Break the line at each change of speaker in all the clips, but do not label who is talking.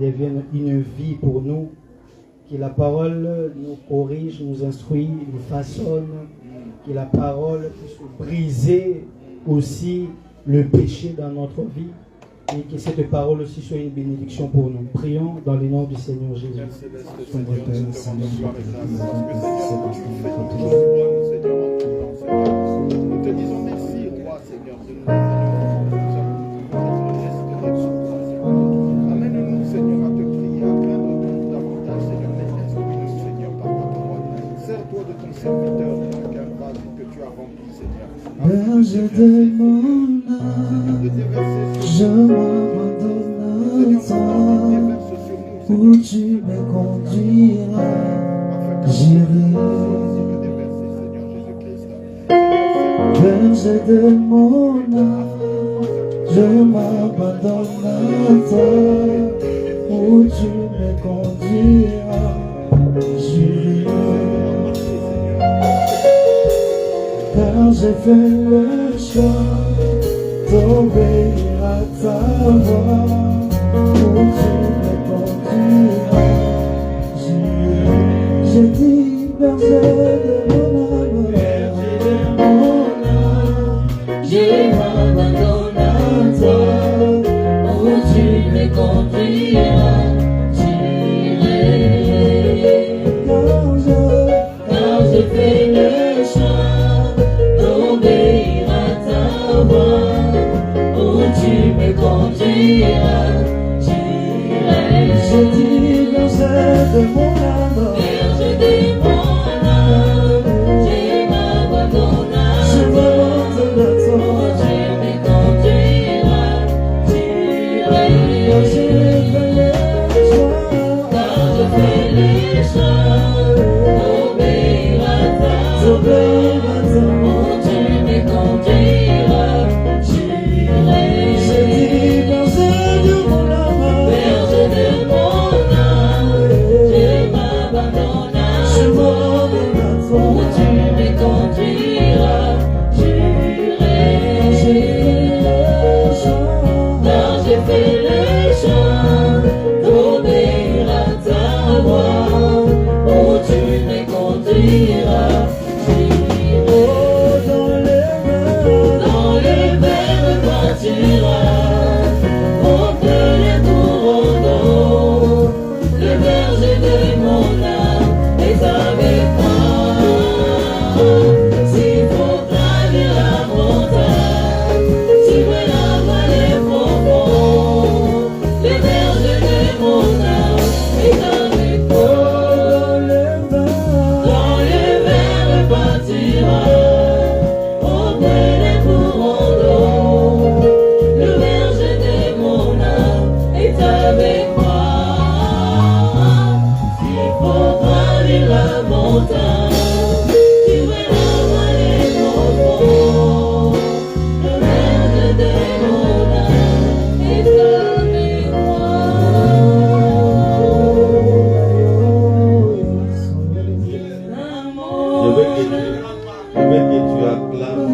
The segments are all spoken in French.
devienne une vie pour nous, que la parole nous corrige, nous instruit, nous façonne, que la parole puisse briser aussi le péché dans notre vie et que cette parole aussi soit une bénédiction pour nous. Prions dans le nom du Seigneur Jésus.
Nous te disons merci, roi Seigneur, de nous amène-nous, Seigneur, à te prier, à craindre de nous davantage, Seigneur, mais instruis-nous, Seigneur, par ta parole. Sers-toi de ton serviteur, de ton cœur que tu as rempli, Seigneur.
Berger de mon âme, je m'abandonne à toi, où tu me conduiras, j'irai. Berger de mon âme, je m'abandonne à toi, où tu me conduiras, j'irai. Car j'ai fait le choix d'obéir à ta voix, où tu me conduiras, j'irai. J'ai dit, berger de mon âme, je m'abandonne à toi, où tu me conduiras, j'irai. Car j'ai fait le choix d'obéir à ta voix, où tu me conduiras, j'irai. J'ai dit, berger de mon âme, berger de mon âme, je m'abandonne à toi, où tu me conduiras, j'irai. Car j'ai fait le choix d'obéir à ta voix, où tu me conduiras, j'irai. J'ai dit, berger de mon âme, berger de mon âme, je m'abandonne à toi, où tu me conduiras, j'irai. Car j'ai fait le choix d'obéir à ta voix, où tu me conduiras, j'irai. Dans les vers pâturas, auprès des courants, le berger de mon âme est avec moi. S'il faut gravir la montagne, si loin la vallée profonde, le berger de mon âme est avec moi. Dans les vers pâturas, auprès des courants d'eau, le berger de mon âme est avec moi. S'il faut gravir la montagne, suivre la vallée profonde, le berger de mon âme est avec moi.
Je veux que tu acclames.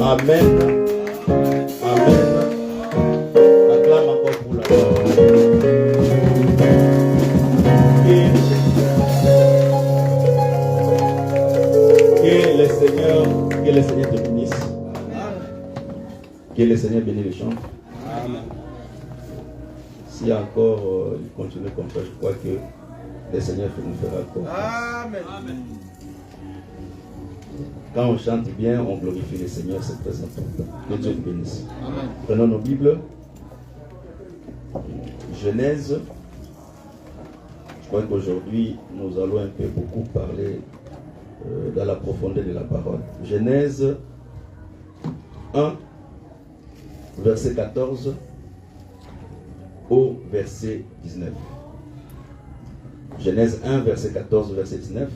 Amen. Amen. Acclame encore pour la parole. Que le Seigneur te bénisse. Que le Seigneur bénisse les chants. Si encore il continue comme ça, je crois que le Seigneur nous fera encore.
Amen.
Quand on chante bien, on glorifie le Seigneur, c'est très important. Que Dieu te bénisse. Amen. Prenons nos Bibles. Genèse. Je crois qu'aujourd'hui, nous allons un peu beaucoup parler dans la profondeur de la parole. Genèse 1, verset 14 au verset 19. Genèse 1, verset 14, verset 19.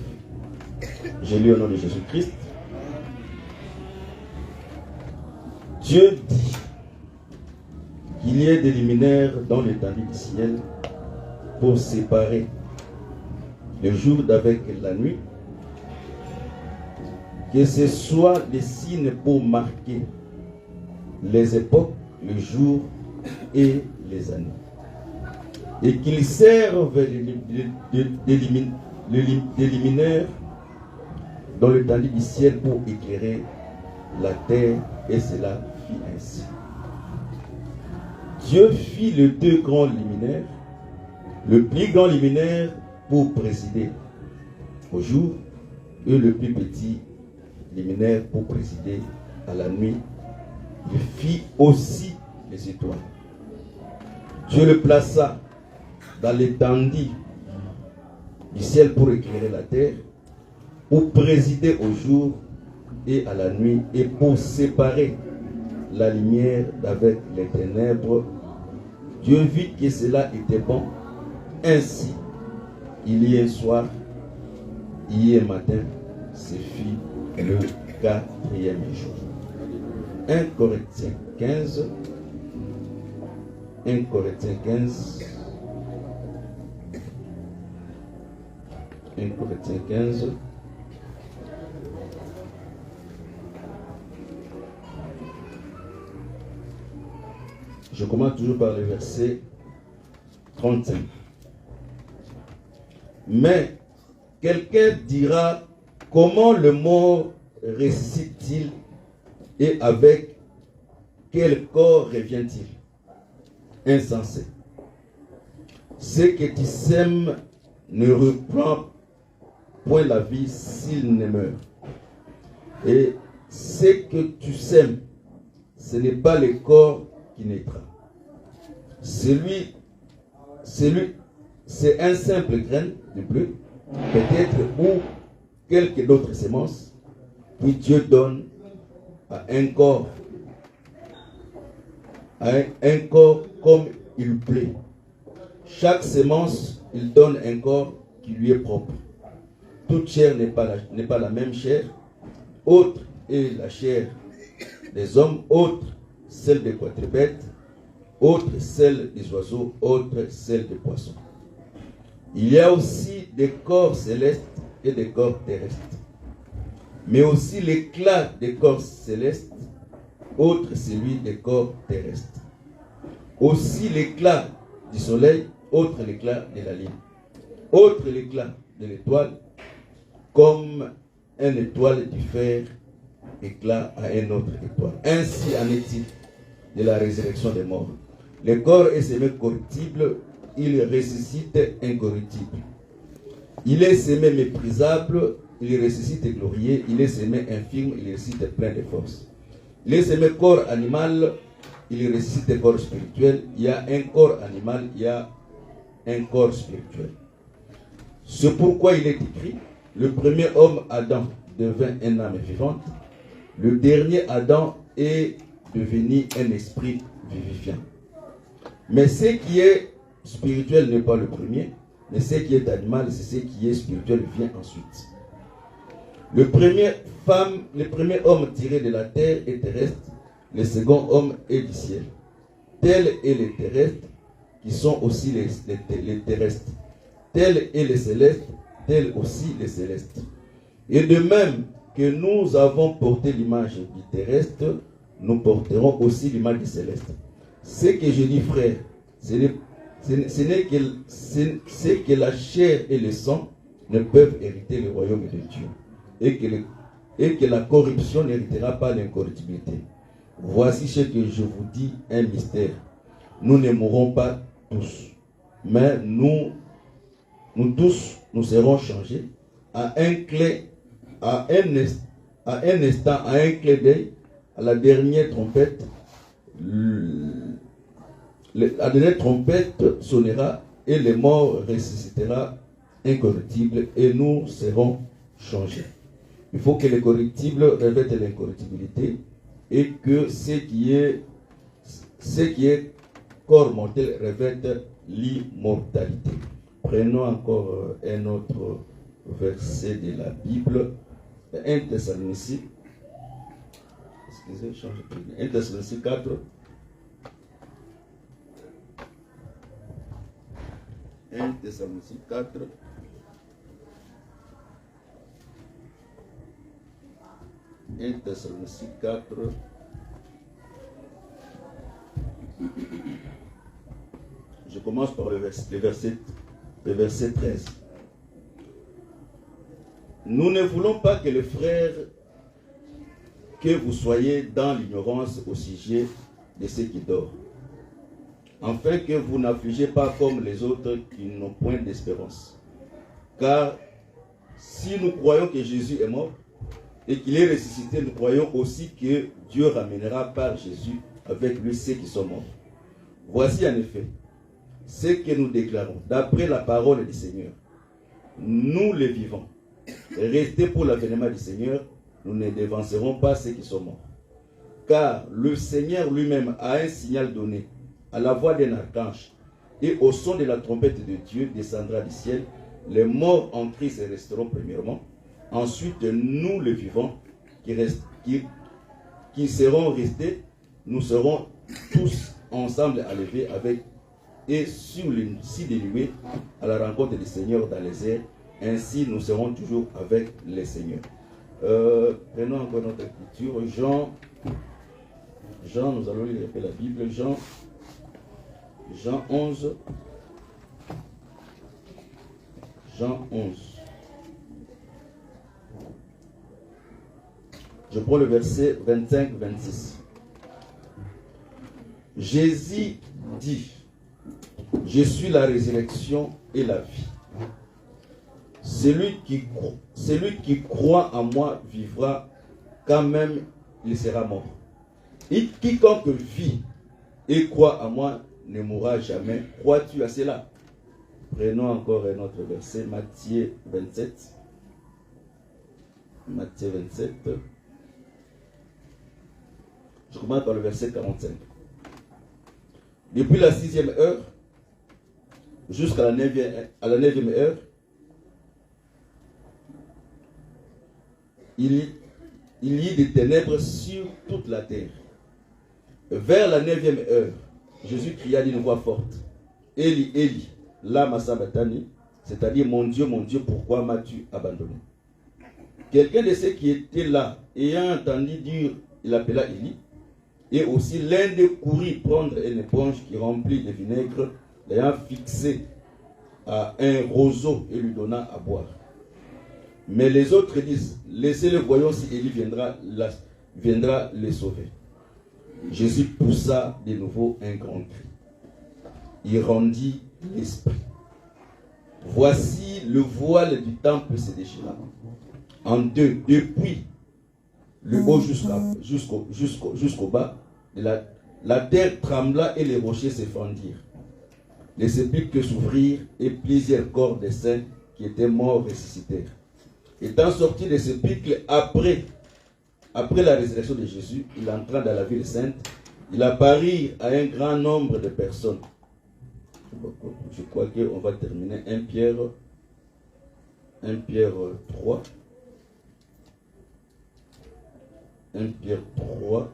Je lis au nom de Jésus-Christ. Dieu dit qu'il y ait des luminaires dans l'étendue du ciel pour séparer le jour d'avec la nuit, que ce soit des signes pour marquer les époques, les jours et les années, et qu'ils servent des luminaires dans l'étendue du ciel pour éclairer la terre, et cela fit ainsi. Dieu fit les deux grands luminaires, le plus grand luminaire pour présider au jour et le plus petit luminaire pour présider à la nuit. Il fit aussi les étoiles. Dieu le plaça dans l'étendue du ciel pour éclairer la terre, pour présider au jour et à la nuit, et pour séparer la lumière d'avec les ténèbres. Dieu vit que cela était bon. Ainsi, il y a un soir, il y a un matin, c'est fit le 4e jour. 1 Corinthiens 15. 1 Corinthiens 15. 1 Corinthiens 15. Je commence toujours par le verset 35. Mais quelqu'un dira, comment le mort ressuscite-t-il et avec quel corps revient-il? Insensé. Ce que tu sèmes ne reprend point la vie s'il ne meurt. Et ce que tu sèmes, ce n'est pas le corps qui naîtra. C'est un simple grain de bleu, peut-être, ou quelques d'autres semences, puis Dieu donne à un corps comme il plaît. Chaque semence, il donne un corps qui lui est propre. Toute chair n'est pas la même chair. Autre est la chair des hommes, autre celle des quadrupèdes, autre celle des oiseaux, autre celle des poissons. Il y a aussi des corps célestes et des corps terrestres, mais aussi l'éclat des corps célestes, autre celui des corps terrestres. Aussi l'éclat du soleil, autre l'éclat de la lune, autre l'éclat de l'étoile, comme une étoile diffère éclat à une autre étoile. Ainsi en est-il de la résurrection des morts. Le corps est semé corruptible, il ressuscite incorruptible. Il est semé méprisable, il ressuscite glorieux. Il est semé infirme, il ressuscite plein de force. Il est semé corps animal, il ressuscite corps spirituel. Il y a un corps animal, il y a un corps spirituel. C'est pourquoi il est écrit, le premier homme, Adam, devint une âme vivante. Le dernier Adam est devenu un esprit vivifiant. Mais ce qui est spirituel n'est pas le premier, mais ce qui est animal, c'est ce qui est spirituel vient ensuite. Le premier homme tiré de la terre est terrestre, le second homme est du ciel. Tels est les terrestres, qui sont aussi les terrestres. Tels est les célestes, tels aussi les célestes. Et de même que nous avons porté l'image du terrestre, nous porterons aussi l'image du céleste. Ce que je dis, frère, ce n'est que la chair et le sang ne peuvent hériter le royaume de Dieu, et que la corruption n'héritera pas l'incorruptibilité. Voici ce que je vous dis, un mystère. Nous ne mourrons pas tous, mais nous tous, nous serons changés à un instant, à un clé d'œil, à la dernière trompette. La dernière trompette sonnera et les morts ressuscitera incorruptibles et nous serons changés. Il faut que les corruptibles revêtent l'incorruptibilité et que ce qui est corps mortel revête l'immortalité. Prenons encore un autre verset de la Bible 1 Thessaloniciens. Excusez, change de page. 1 Thessaloniciens 4. 1 Thessaloniciens 4. 1 Thessaloniciens 4. Je commence par le verset 13. Nous ne voulons pas que les frères, que vous soyez dans l'ignorance au sujet de ceux qui dorment, afin que vous n'affligez pas comme les autres qui n'ont point d'espérance. Car si nous croyons que Jésus est mort et qu'il est ressuscité, nous croyons aussi que Dieu ramènera par Jésus avec lui ceux qui sont morts. Voici en effet ce que nous déclarons, d'après la parole du Seigneur. Nous les vivants, restés pour l'avènement du Seigneur, nous ne devancerons pas ceux qui sont morts. Car le Seigneur lui-même a un signal donné, à la voix d'un archange, et au son de la trompette de Dieu descendra du ciel. Les morts en Christ resteront premièrement. Ensuite, nous les vivants qui serons restés, nous serons tous ensemble enlevés avec et sur les cieux des nuées à la rencontre du Seigneur dans les airs. Ainsi, nous serons toujours avec les seigneurs. Prenons encore notre écriture. Jean, nous allons lire la Bible. Jean 11. Jean 11. Je prends le verset 25-26. Jésus dit: je suis la résurrection et la vie. Celui qui croit en moi vivra quand même il sera mort. Et quiconque vit et croit en moi ne mourra jamais. Crois-tu à cela? Prenons encore un autre verset, Matthieu 27. Matthieu 27. Je commence par le verset 45. Depuis la 6e heure jusqu'à la 9e heure, il y eut des ténèbres sur toute la terre. Vers la 9e heure, Jésus cria d'une voix forte: Eli, Eli, lama sabachthani, c'est-à-dire mon Dieu, pourquoi m'as-tu abandonné? Quelqu'un de ceux qui étaient là, ayant entendu dire, il appela Eli, et aussi l'un d'eux courut prendre une éponge qui remplit de vinaigre, l'ayant fixé à un roseau et lui donna à boire. Mais les autres disent: laissez-le, voyons si Élie viendra les sauver. Jésus poussa de nouveau un grand cri. Il rendit l'esprit. Voici le voile du temple se déchira en deux, depuis le haut jusqu'au bas. La terre trembla et les rochers se fendirent. Les sépulcres s'ouvrirent et plusieurs corps des saints qui étaient morts ressuscitèrent. Étant sorti des sépulcres après la résurrection de Jésus, il entra dans la ville sainte. Il apparut à un grand nombre de personnes. Je crois qu'on va terminer 1 Pierre 3. 1 Pierre 3.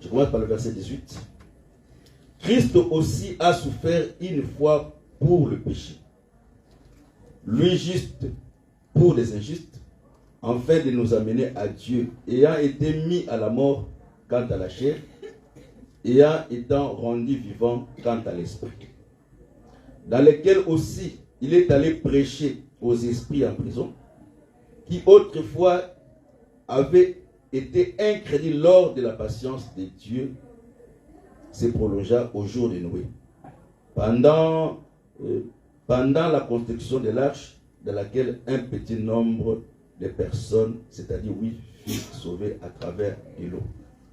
Je commence par le verset 18. Christ aussi a souffert une fois pour le péché, lui juste pour les injustes, afin de nous amener à Dieu, ayant été mis à la mort quant à la chair, étant rendu vivant quant à l'esprit, dans lequel aussi il est allé prêcher aux esprits en prison, qui autrefois avaient été incrédules lors de la patience de Dieu, se prolongea au jour de Noé. Pendant la construction de l'arche, dans laquelle un petit nombre de personnes, c'est-à-dire 8, furent sauvées à travers de l'eau.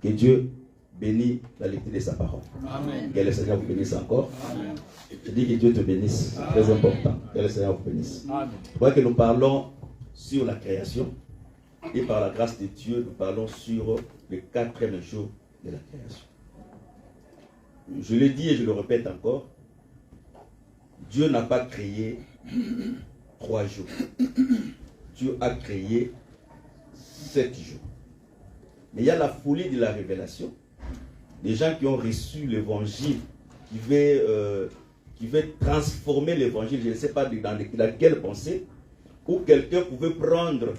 Que Dieu bénisse la lecture de sa parole. Amen. Que le Seigneur vous bénisse encore. Amen. Je dis que Dieu te bénisse. C'est très important. Que le Seigneur vous bénisse. Amen. Je crois que nous parlons sur la création. Et par la grâce de Dieu, nous parlons sur le 4e jour de la création. Je l'ai dit et je le répète encore. Dieu n'a pas créé 3 jours. Dieu a créé 7 jours. Mais il y a la folie de la révélation. Des gens qui ont reçu l'évangile, qui veulent transformer l'évangile, je ne sais pas dans quelle pensée, où quelqu'un pouvait prendre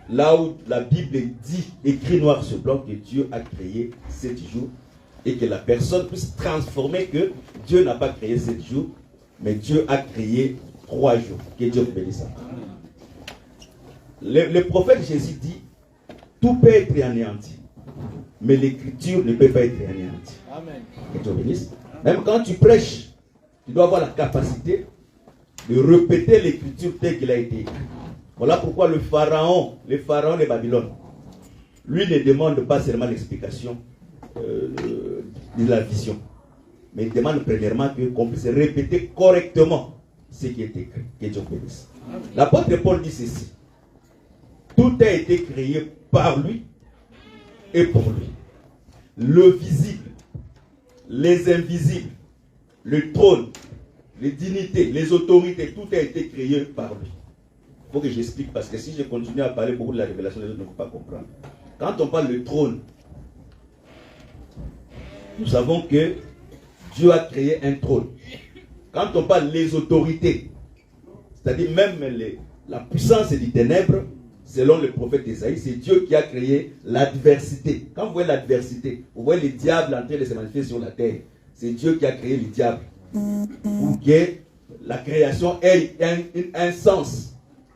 là où la Bible dit, écrit noir sur blanc, que Dieu a créé 7 jours, et que la personne puisse transformer que Dieu n'a pas créé 7 jours, mais Dieu a créé 3 jours. Que Dieu bénisse ça. Le prophète Jésus dit, tout peut être anéanti, mais l'écriture ne peut pas être anéantie.
Amen.
Que Dieu bénisse. Même quand tu prêches, tu dois avoir la capacité de répéter l'écriture telle qu'elle a été écrite. Voilà pourquoi le pharaon de Babylone, lui ne demande pas seulement l'explication de la vision, mais il demande premièrement qu'on puisse répéter correctement ce qui est écrit. Que Dieu bénisse. L'apôtre Paul dit ceci: tout a été créé par lui et pour lui. Le visible, les invisibles, le trône, les dignités, les autorités, tout a été créé par lui. Il faut que j'explique, parce que si je continue à parler beaucoup de la révélation, les autres ne vont pas comprendre. Quand on parle de trône, nous savons que Dieu a créé un trône. Quand on parle des autorités, c'est-à-dire même la puissance du ténèbre, selon le prophète Isaïe, c'est Dieu qui a créé l'adversité. Quand vous voyez l'adversité, vous voyez les diables en train de se manifester sur la terre. C'est Dieu qui a créé les diables. Pour que la création ait un sens.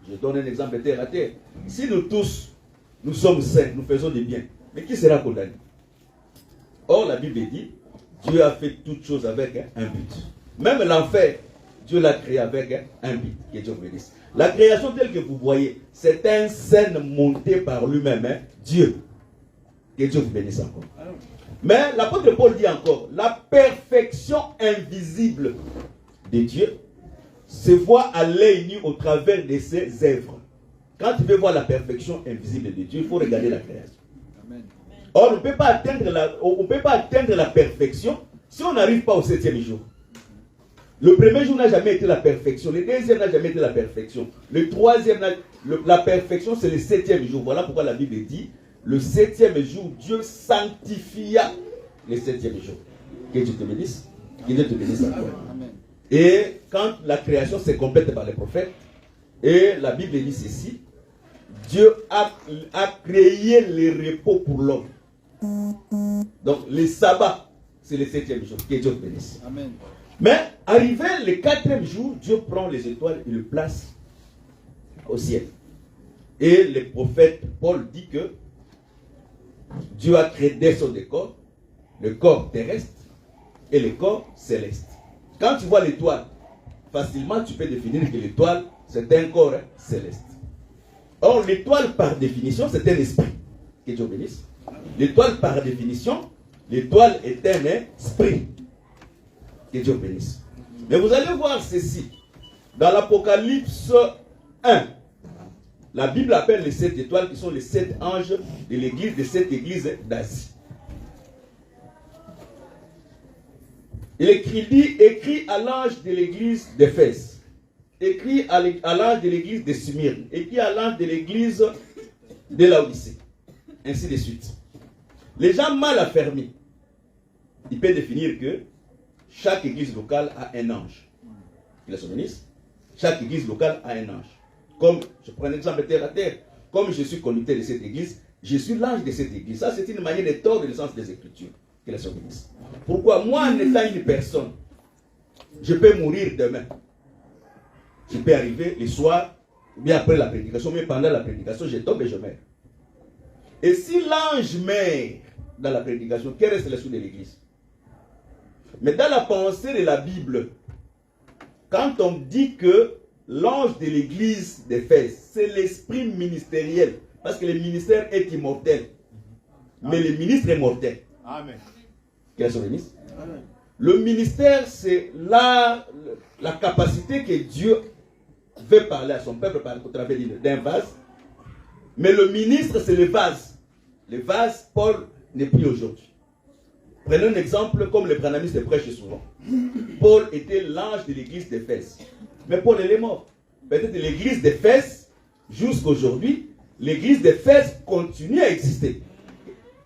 Je donne un exemple de terre à terre. Si nous tous, nous sommes saints, nous faisons du bien, mais qui sera condamné? Or, la Bible dit, Dieu a fait toutes choses avec un but. Même l'enfer, Dieu l'a créé avec un but. Que Dieu vous bénisse. La création telle que vous voyez, c'est une scène montée par lui-même, Dieu. Que Dieu vous bénisse encore. Mais l'apôtre Paul dit encore, la perfection invisible de Dieu se voit à l'œil nu au travers de ses œuvres. Quand tu veux voir la perfection invisible de Dieu, il faut regarder la création. Amen. Or, on ne peut pas atteindre la perfection si on n'arrive pas au 7e jour. Le premier jour n'a jamais été la perfection. Le deuxième n'a jamais été la perfection. Le troisième, la perfection, c'est le 7e jour. Voilà pourquoi la Bible dit, le 7e jour, Dieu sanctifia le 7e jour. Que Dieu te bénisse. Que Dieu te bénisse encore. Et quand la création s'est complète par les prophètes, et la Bible dit ceci, Dieu a créé le repos pour l'homme. Donc le sabbat, c'est le 7e jour. Que Dieu te bénisse. Amen. Mais arrivé le 4e jour, Dieu prend les étoiles et les place au ciel. Et le prophète Paul dit que Dieu a créé deux sortes de corps, le corps terrestre et le corps céleste. Quand tu vois l'étoile, facilement tu peux définir que l'étoile, c'est un corps céleste. Or, l'étoile par définition, c'est un esprit. Que Dieu bénisse. L'étoile par définition, l'étoile est un esprit. Que Dieu bénisse. Mais vous allez voir ceci. Dans l'Apocalypse 1, la Bible appelle les 7 étoiles qui sont les 7 anges de l'église, de cette église d'Asie. Il écrit à l'ange de l'église d'Éphèse, écrit à l'ange de l'église de Smyrne, écrit à l'ange de l'église de Laodicée, ainsi de suite. Les gens mal affermis, ils peuvent définir que chaque église locale a un ange. Il est bénisse. Chaque église locale a un ange. Comme, je prends un exemple de terre à terre, comme je suis conducteur de cette église, je suis l'ange de cette église. Ça, c'est une manière de tordre le sens des Écritures. Que les bénisse. Pourquoi moi, en étant une personne, je peux mourir demain. Je peux arriver le soir, ou bien après la prédication, mais pendant la prédication, je tombe et je meurs. Et si l'ange meurt dans la prédication, quel reste le sous de l'église? Mais dans la pensée de la Bible, quand on dit que l'ange de l'église d'Éphèse, c'est l'esprit ministériel, parce que le ministère est immortel, mais le ministre est mortel.
Amen.
Quelle est bénisse? Le ministère, c'est la capacité que Dieu veut parler à son peuple par au travers d'un vase. Mais le ministre, c'est le vase. Le vase, Paul n'est plus aujourd'hui. Prenons un exemple comme le branhamistes prêchent souvent. Paul était l'ange de l'église d'Éphèse. Mais Paul, il est mort. peut-être l'église d'Éphèse, jusqu'aujourd'hui, l'église d'Éphèse continue à exister.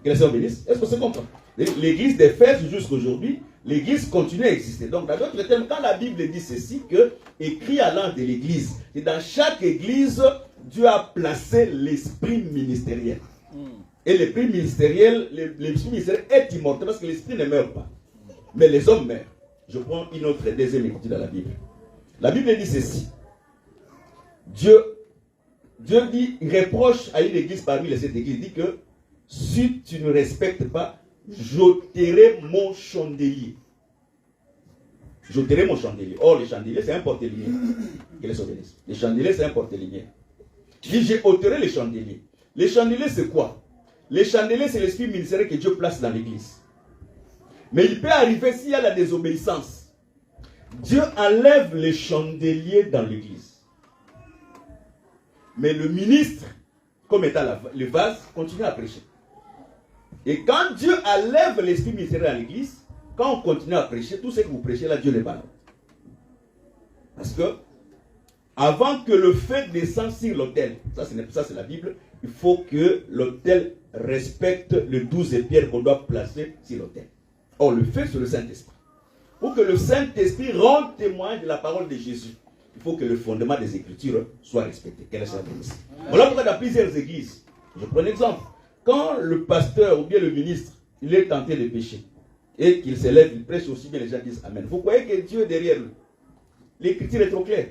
Que le Seigneur bénisse. Est-ce que c'est comprend? L'église d'Éphèse, jusqu'aujourd'hui, l'église continue à exister. Donc, dans d'autres termes, quand la Bible dit ceci, que écrit à l'âme de l'église, et dans chaque église, Dieu a placé l'esprit ministériel. Et l'esprit ministériel, est immortel parce que l'esprit ne meurt pas. Mais les hommes meurent. Je prends une autre deuxième écoute dans la Bible. La Bible dit ceci. Dieu dit, il reproche à une église parmi les 7 églises, il dit que si tu ne respectes pas, j'ôterai mon chandelier. J'ôterai mon chandelier. Or, le chandelier, c'est un porte-lumière. Les chandeliers, c'est un porte-lumière. Il dit, j'ôterai les chandeliers. Les chandeliers, c'est quoi? Les chandeliers, c'est l'esprit ministériel que Dieu place dans l'église. Mais il peut arriver s'il y a la désobéissance. Dieu enlève les chandeliers dans l'église. Mais le ministre, comme étant le vase, continue à prêcher. Et quand Dieu enlève l'esprit ministériel dans l'église, quand on continue à prêcher, tout ce que vous prêchez là, Dieu les balance. Parce que, avant que le feu descende sur l'autel, ça c'est la Bible, il faut que l'autel respecte les 12 pierres qu'on doit placer sur l'autel. Or, le feu, c'est le Saint-Esprit. Pour que le Saint-Esprit rende témoin de la parole de Jésus, il faut que le fondement des Écritures soit respecté. Quelle est sa bénédiction? Voilà pourquoi dans plusieurs églises, je prends un exemple, quand le pasteur ou bien le ministre, il est tenté de pécher, et qu'il se lève, il prêche aussi bien, les gens disent Amen. Vous croyez que Dieu est derrière lui? L'Écriture est trop claire.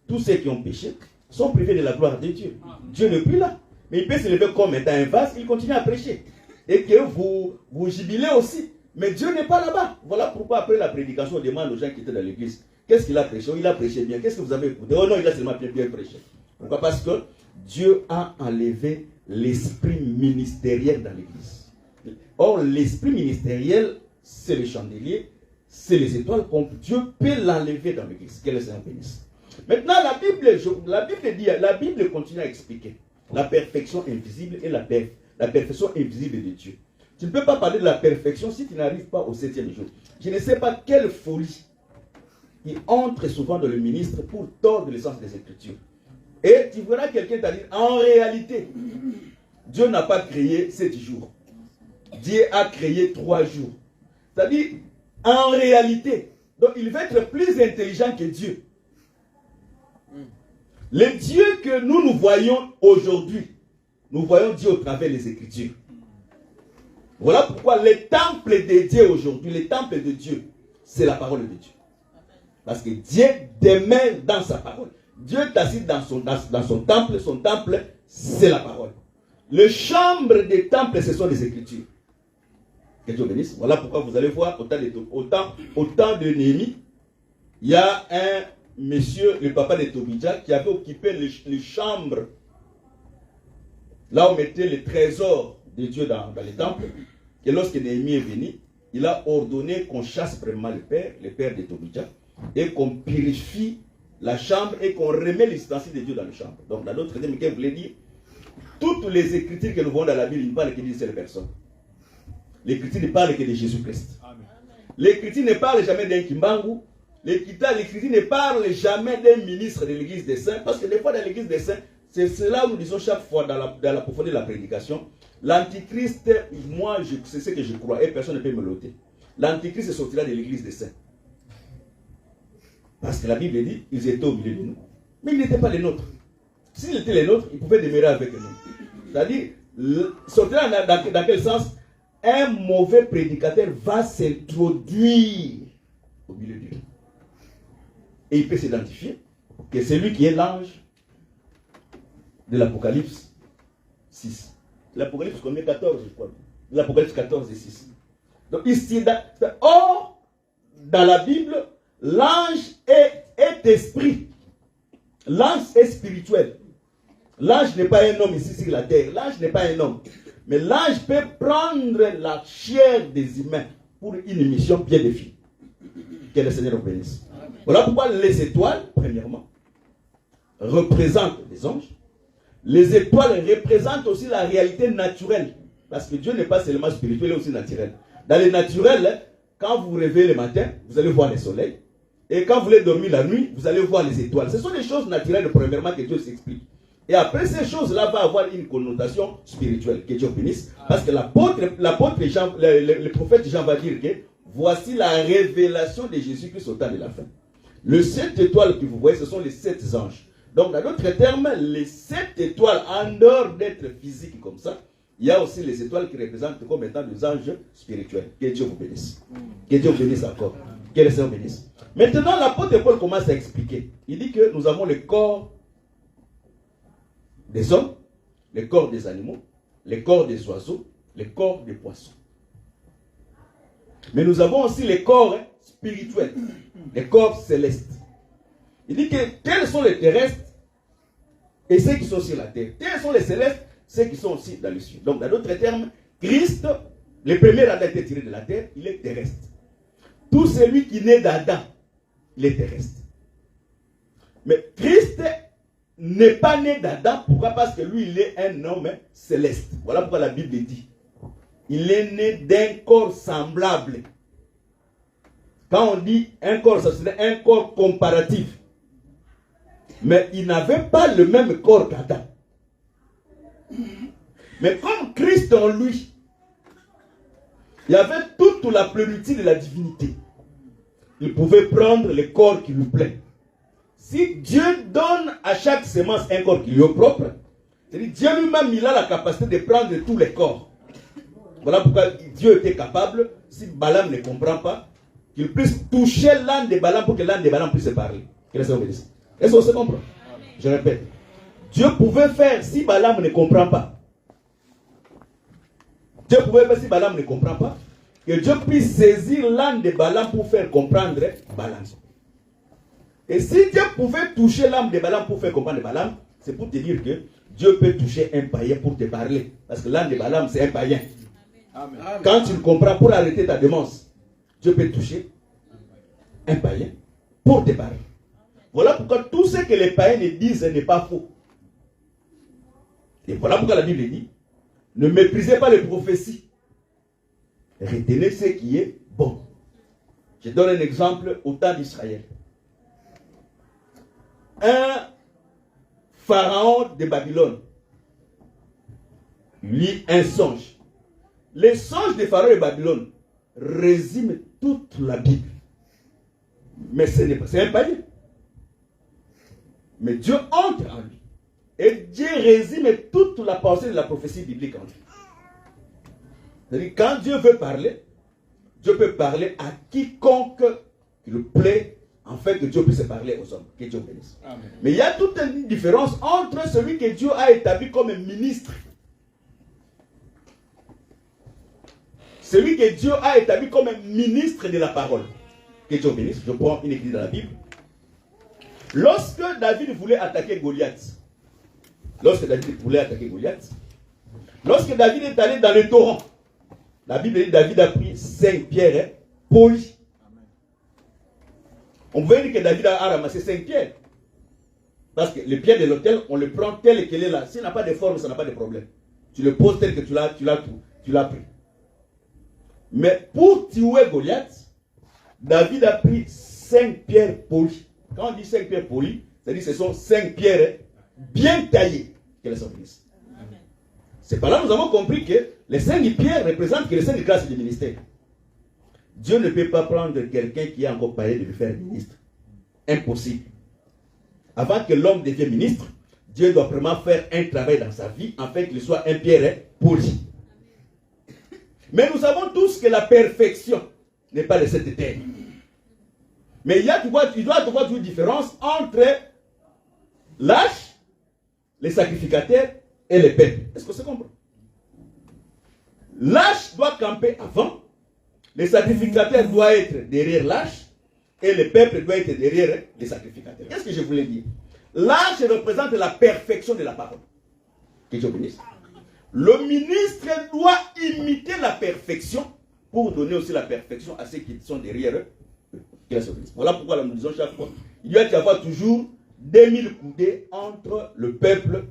Tous ceux qui ont péché sont privés de la gloire de Dieu. Dieu n'est plus là. Mais il peut se lever comme étant un vase, il continue à prêcher. Et que vous jubilez aussi. Mais Dieu n'est pas là-bas. Voilà pourquoi après la prédication, on demande aux gens qui étaient dans l'église, qu'est-ce qu'il a prêché? Il a prêché bien. Qu'est-ce que vous avez écouté? Oh non, il a seulement bien prêché. Pourquoi? Parce que Dieu a enlevé l'esprit ministériel dans l'église. Or, l'esprit ministériel, c'est le chandelier, c'est les étoiles, comme Dieu peut l'enlever dans l'église. Quel est ce bénisse? Maintenant, la Bible continue à expliquer la perfection invisible et la perfection invisible de Dieu. Tu ne peux pas parler de la perfection si tu n'arrives pas au 7e jour. Je ne sais pas quelle folie qui entre souvent dans le ministre pour tordre l'essence des Écritures. Et tu verras quelqu'un t'a dit, en réalité, Dieu n'a pas créé 7 jours. Dieu a créé 3 jours. C'est-à-dire, en réalité, donc il va être plus intelligent que Dieu. Le Dieu que nous voyons aujourd'hui, nous voyons Dieu au travers des Écritures. Voilà pourquoi le temple de Dieu aujourd'hui, le temple de Dieu, c'est la parole de Dieu. Parce que Dieu demeure dans sa parole. Dieu est assis dans son temple, c'est la parole. Les chambres des temples, ce sont les Écritures. Que Dieu bénisse. Voilà pourquoi vous allez voir, au temps de Néhémie, il y a un monsieur, le papa de Tobidja, qui avait occupé les chambres, là où on mettait les trésors de Dieu dans les temples. Et lorsque Néhémie est venu, il a ordonné qu'on chasse vraiment le père de Tobidja, et qu'on purifie la chambre et qu'on remet les ustensiles de Dieu dans la chambre. Donc, dans d'autres termes, qu'elle voulait dire, toutes les écritures que nous voyons dans la Bible, ils ne parlent que d'une seule personne. L'écriture ne parle que de Jésus-Christ. L'écriture ne parle jamais d'un Kimbangu. L'écriture ne parle jamais d'un ministre de l'église des saints. Parce que des fois, dans l'église des saints, c'est cela où nous disons chaque fois dans la profondeur de la prédication. L'antichrist, moi, c'est ce que je crois, et personne ne peut me l'ôter. L'antichrist sortira de l'église des saints. Parce que la Bible dit, ils étaient au milieu de nous. Mais ils n'étaient pas les nôtres. S'ils étaient les nôtres, ils pouvaient demeurer avec nous. C'est-à-dire, sortira dans quel sens? Un mauvais prédicateur va s'introduire au milieu de nous. Et il peut s'identifier que c'est lui qui est l'ange de l'Apocalypse 6. L'Apocalypse combien? 14, je crois. L'Apocalypse 14 et 6. Donc ici, or, dans la Bible, l'ange est esprit. L'ange est spirituel. L'ange n'est pas un homme ici sur la terre. L'ange n'est pas un homme. Mais l'ange peut prendre la chair des humains pour une mission bien définie. Que le Seigneur nous bénisse. Voilà pourquoi les étoiles, premièrement, représentent les anges. Les étoiles représentent aussi la réalité naturelle. Parce que Dieu n'est pas seulement spirituel, il est aussi naturel. Dans le naturel, quand vous vous réveillez le matin, vous allez voir le soleil. Et quand vous voulez dormir la nuit, vous allez voir les étoiles. Ce sont des choses naturelles, premièrement, que Dieu s'explique. Et après, ces choses-là vont avoir une connotation spirituelle. Que Dieu bénisse. Parce que l'apôtre Jean, le prophète Jean va dire que voici la révélation de Jésus-Christ au temps de la fin. Les 7 étoiles que vous voyez, ce sont les 7 anges. Donc, dans d'autres termes, les 7 étoiles, en dehors d'être physiques comme ça, il y a aussi les étoiles qui représentent comme étant des anges spirituels. Que Dieu vous bénisse. Que Dieu vous bénisse encore. Que le Seigneur bénisse. Maintenant, l'apôtre Paul commence à expliquer. Il dit que nous avons le corps des hommes, le corps des animaux, le corps des oiseaux, le corps des poissons. Mais nous avons aussi les corps spirituels, les corps célestes. Il dit que tels sont les terrestres et ceux qui sont sur la terre. Tels sont les célestes, ceux qui sont aussi dans les cieux. Donc, dans d'autres termes, Christ, le premier Adam a été tiré de la terre, il est terrestre. Tout celui qui naît d'Adam, il est terrestre. Mais Christ n'est pas né d'Adam. Pourquoi? Parce que lui, il est un homme céleste. Voilà pourquoi la Bible dit. Il est né d'un corps semblable. Quand on dit un corps, ça serait un corps comparatif. Mais il n'avait pas le même corps qu'Adam. Mais comme Christ en lui, il y avait toute la plénitude de la divinité. Il pouvait prendre le corps qui lui plaît. Si Dieu donne à chaque semence un corps qui lui est propre, c'est-à-dire Dieu lui-même, il a la capacité de prendre tous les corps. Voilà pourquoi Dieu était capable, si Balaam ne comprend pas, qu'il puisse toucher l'âne de Balaam pour que l'âne de Balaam puisse parler. Est-ce qu'on se comprend? Je répète. Dieu pouvait faire si Balaam ne comprend pas. Dieu pouvait faire si Balaam ne comprend pas, que Dieu puisse saisir l'âne de Balaam pour faire comprendre Balaam. Et si Dieu pouvait toucher l'âme de Balaam pour faire comprendre Balaam, c'est pour te dire que Dieu peut toucher un païen pour te parler. Parce que l'âme de Balaam, c'est un païen. Amen. Quand tu le comprends pour arrêter ta démence, Dieu peut toucher un païen pour te parler. Voilà pourquoi tout ce que les païens disent n'est pas faux. Et voilà pourquoi la Bible dit, ne méprisez pas les prophéties. Retenez ce qui est bon. Je donne un exemple au temps d'Israël. Un pharaon de Babylone lit un songe. Les songes des pharaons de Babylone résument toute la Bible. Mais ce n'est pas, c'est un païen. Mais Dieu entre en lui. Et Dieu résume toute la pensée de la prophétie biblique en lui. C'est-à-dire, quand Dieu veut parler, Dieu peut parler à quiconque il lui plaît, en fait, que Dieu puisse parler aux hommes. Que Dieu bénisse. Amen. Mais il y a toute une différence entre celui que Dieu a établi comme ministre. Celui que Dieu a établi comme ministre de la parole. Que Dieu bénisse. Je prends une église dans la Bible. Lorsque David voulait attaquer Goliath, lorsque David est allé dans le torrent, la Bible dit David a pris 5 pierres polies. On pouvait dire que David a ramassé 5 pierres. Parce que les pierres de l'autel, on les prend tel qu'elle est là. S'il n'a pas de forme, ça n'a pas de problème. Tu le poses tel que tu l'as pris. Mais pour tuer Goliath, David a pris 5 pierres polies. Quand on dit 5 pierres polies, c'est-à-dire que ce sont 5 pierres bien taillées. Que les gens bénissent. C'est par là que nous avons compris que les 5 pierres représentent que les 5 grâces du ministère. Dieu ne peut pas prendre quelqu'un qui est encore parlé de le faire ministre. Impossible. Avant que l'homme devienne ministre, Dieu doit vraiment faire un travail dans sa vie afin qu'il soit un pierre poli. Mais nous savons tous que la perfection n'est pas de cette terre. Mais il doit y avoir une différence entre l'âge, les sacrificateurs et les peuples. Est-ce que c'est compris? L'âge doit camper avant. Les sacrificateurs doivent être derrière l'âge et le peuple doit être derrière les sacrificateurs. Qu'est-ce que je voulais dire? L'âge représente la perfection de la parole. Que Dieu bénisse. Le ministre doit imiter la perfection pour donner aussi la perfection à ceux qui sont derrière eux. Voilà pourquoi nous disons chaque fois, il doit y avoir toujours 2000 coudées entre le peuple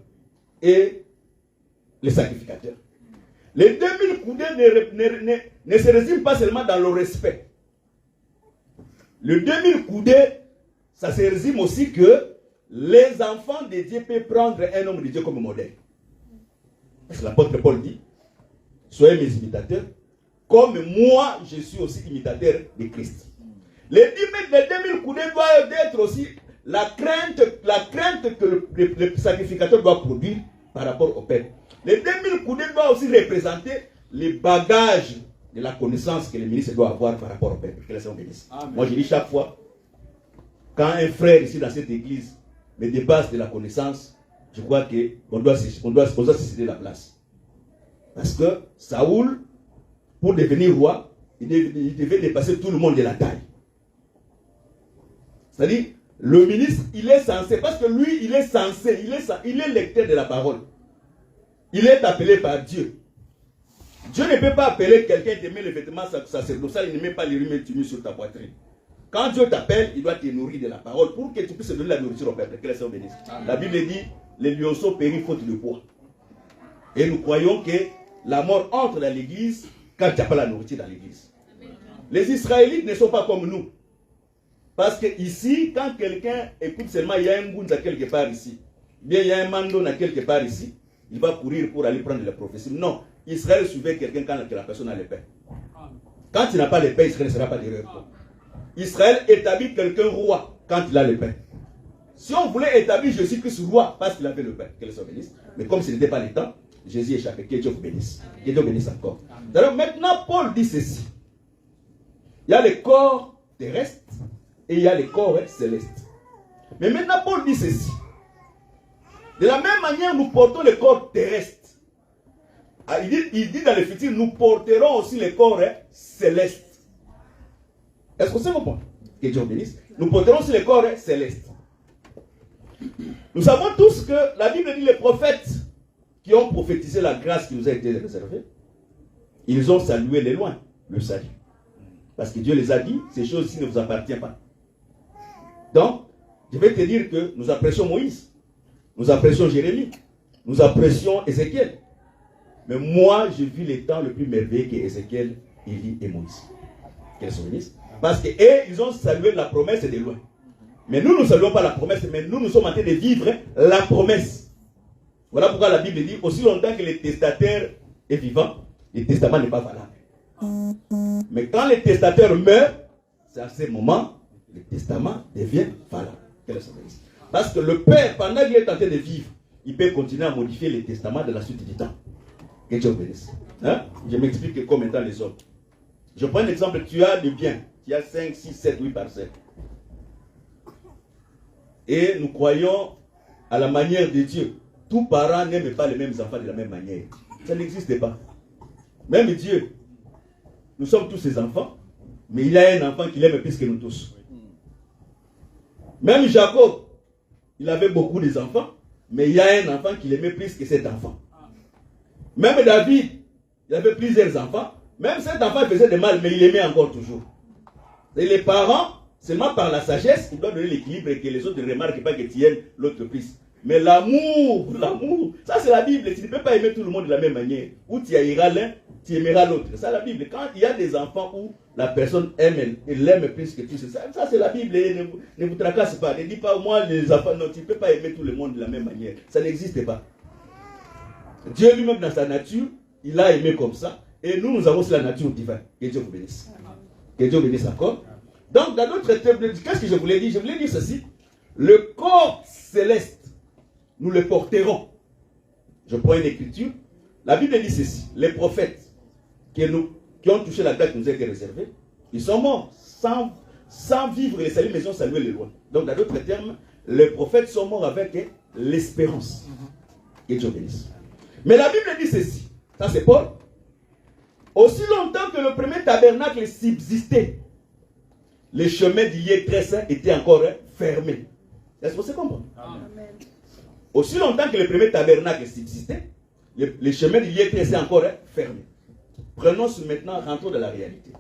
et les sacrificateurs. Les 2000 coudées ne se résument pas seulement dans le respect. Le 2000 coudées, ça se résume aussi que les enfants de Dieu peuvent prendre un homme de Dieu comme modèle. Parce que l'apôtre Paul dit, soyez mes imitateurs, comme moi, je suis aussi imitateur de Christ. Les 2000 coudées doivent être aussi la crainte que le sacrificateur doit produire par rapport au Père. Les 2000 coudées doivent aussi représenter les bagages de la connaissance que le ministre doit avoir par rapport au Père. Que le Seigneur bénisse. Moi, je dis chaque fois, quand un frère ici dans cette église me dépasse de la connaissance, je crois qu'on doit se céder la place. Parce que Saoul, pour devenir roi, il devait dépasser tout le monde de la taille. C'est-à-dire, le ministre, il est censé, parce que lui, il est censé, il est lecteur de la parole. Il est appelé par Dieu. Dieu ne peut pas appeler quelqu'un qui te met les vêtements sacerdotaux, il ne met pas les rimes sur ta poitrine. Quand Dieu t'appelle, il doit te nourrir de la parole pour que tu puisses donner la nourriture au peuple. Que le Seigneur bénisse. La Bible dit, les lionceaux périssent faute de poids. Et nous croyons que la mort entre dans l'église quand il n'y a pas la nourriture dans l'église. Les Israélites ne sont pas comme nous. Parce que ici, quand quelqu'un écoute seulement, il y a un gounza quelque part ici, bien il y a un mandona quelque part ici, il va courir pour aller prendre la prophétie. Non, Israël suivait quelqu'un quand la personne a le pain. Quand il n'a pas le pain, Israël ne sera pas derrière. Israël établit quelqu'un roi quand il a le pain. Si on voulait établir Jésus-Christ roi parce qu'il avait le pain, qu'elle soit bénisse. Mais comme ce n'était pas le temps, Jésus échappé. Que Dieu vous bénisse. Que Dieu bénisse encore. Alors maintenant, Paul dit ceci. Il y a le corps terrestre et il y a le corps céleste. Mais maintenant, Paul dit ceci. De la même manière, nous portons le corps terrestre. Il dit dans le futur, nous porterons aussi le corps céleste. Est-ce que c'est mon point? Que Dieu bénisse. Nous porterons aussi le corps céleste. Nous savons tous que la Bible dit les prophètes qui ont prophétisé la grâce qui nous a été réservée, ils ont salué les loin, le salut. Parce que Dieu les a dit, ces choses-ci ne vous appartiennent pas. Donc, je vais te dire que nous apprécions Moïse, nous apprécions Jérémie, nous apprécions Ézéchiel. Mais moi, j'ai vu les temps le plus merveilleux qu'Ézéchiel, Élie et Moïse. Qu'elles sont bénisses. Parce que ils ont salué la promesse de loin. Mais nous ne saluons pas la promesse, mais nous sommes en train de vivre la promesse. Voilà pourquoi la Bible dit, aussi longtemps que le testataire est vivant, le testament n'est pas valable. Mais quand le testataire meurt, c'est à ce moment, le testament devient valable. Parce que le Père, pendant qu'il est en train de vivre, il peut continuer à modifier le testament de la suite du temps. Que Dieu bénisse. Hein? Je m'explique comme étant les autres. Je prends un exemple, tu as des biens, tu as 5, 6, 7, 8 parcelles. Et nous croyons à la manière de Dieu. Tous parents n'aiment pas les mêmes enfants de la même manière. Ça n'existe pas. Même Dieu, nous sommes tous ses enfants, mais il a un enfant qu'il aime plus que nous tous. Même Jacob, il avait beaucoup d'enfants, mais il y a un enfant qu'il aimait plus que cet enfant. Même David, il avait plusieurs enfants, même cet enfant faisait du mal, mais il aimait encore toujours. Et les parents, seulement par la sagesse, ils doivent donner l'équilibre et que les autres ne remarquent pas que tu aimes l'autre plus. Mais l'amour, ça c'est la Bible. Tu ne peux pas aimer tout le monde de la même manière. Où tu haïras l'un, tu aimeras l'autre. C'est ça la Bible. Quand il y a des enfants où la personne aime, elle l'aime plus que tout, ça c'est la Bible. Et ne vous tracasse pas. Ne dis pas, moi les enfants, non, tu ne peux pas aimer tout le monde de la même manière. Ça n'existe pas. Dieu lui-même dans sa nature, il a aimé comme ça. Et nous avons aussi la nature divine. Que Dieu vous bénisse. Que Dieu bénisse encore. Donc dans d'autres termes, qu'est-ce que je voulais dire? Je voulais dire ceci. Le corps céleste, nous le porterons. Je prends une écriture. La Bible dit ceci. Les prophètes qui ont touché la date qui nous a été réservée, ils sont morts sans vivre les saluts, mais ils ont salué les lois. Donc dans d'autres termes, les prophètes sont morts avec l'espérance. Que Dieu bénisse. Mais la Bible dit ceci. Ça c'est Paul. Aussi longtemps que le premier tabernacle subsistait, les chemins d'Ilié très saint étaient encore fermés. Est-ce que c'est comprendre? Amen. Aussi longtemps que le premier tabernacle subsistait, les chemins d'Ilié très saint encore fermés. Prenons maintenant, rentrons dans la réalité.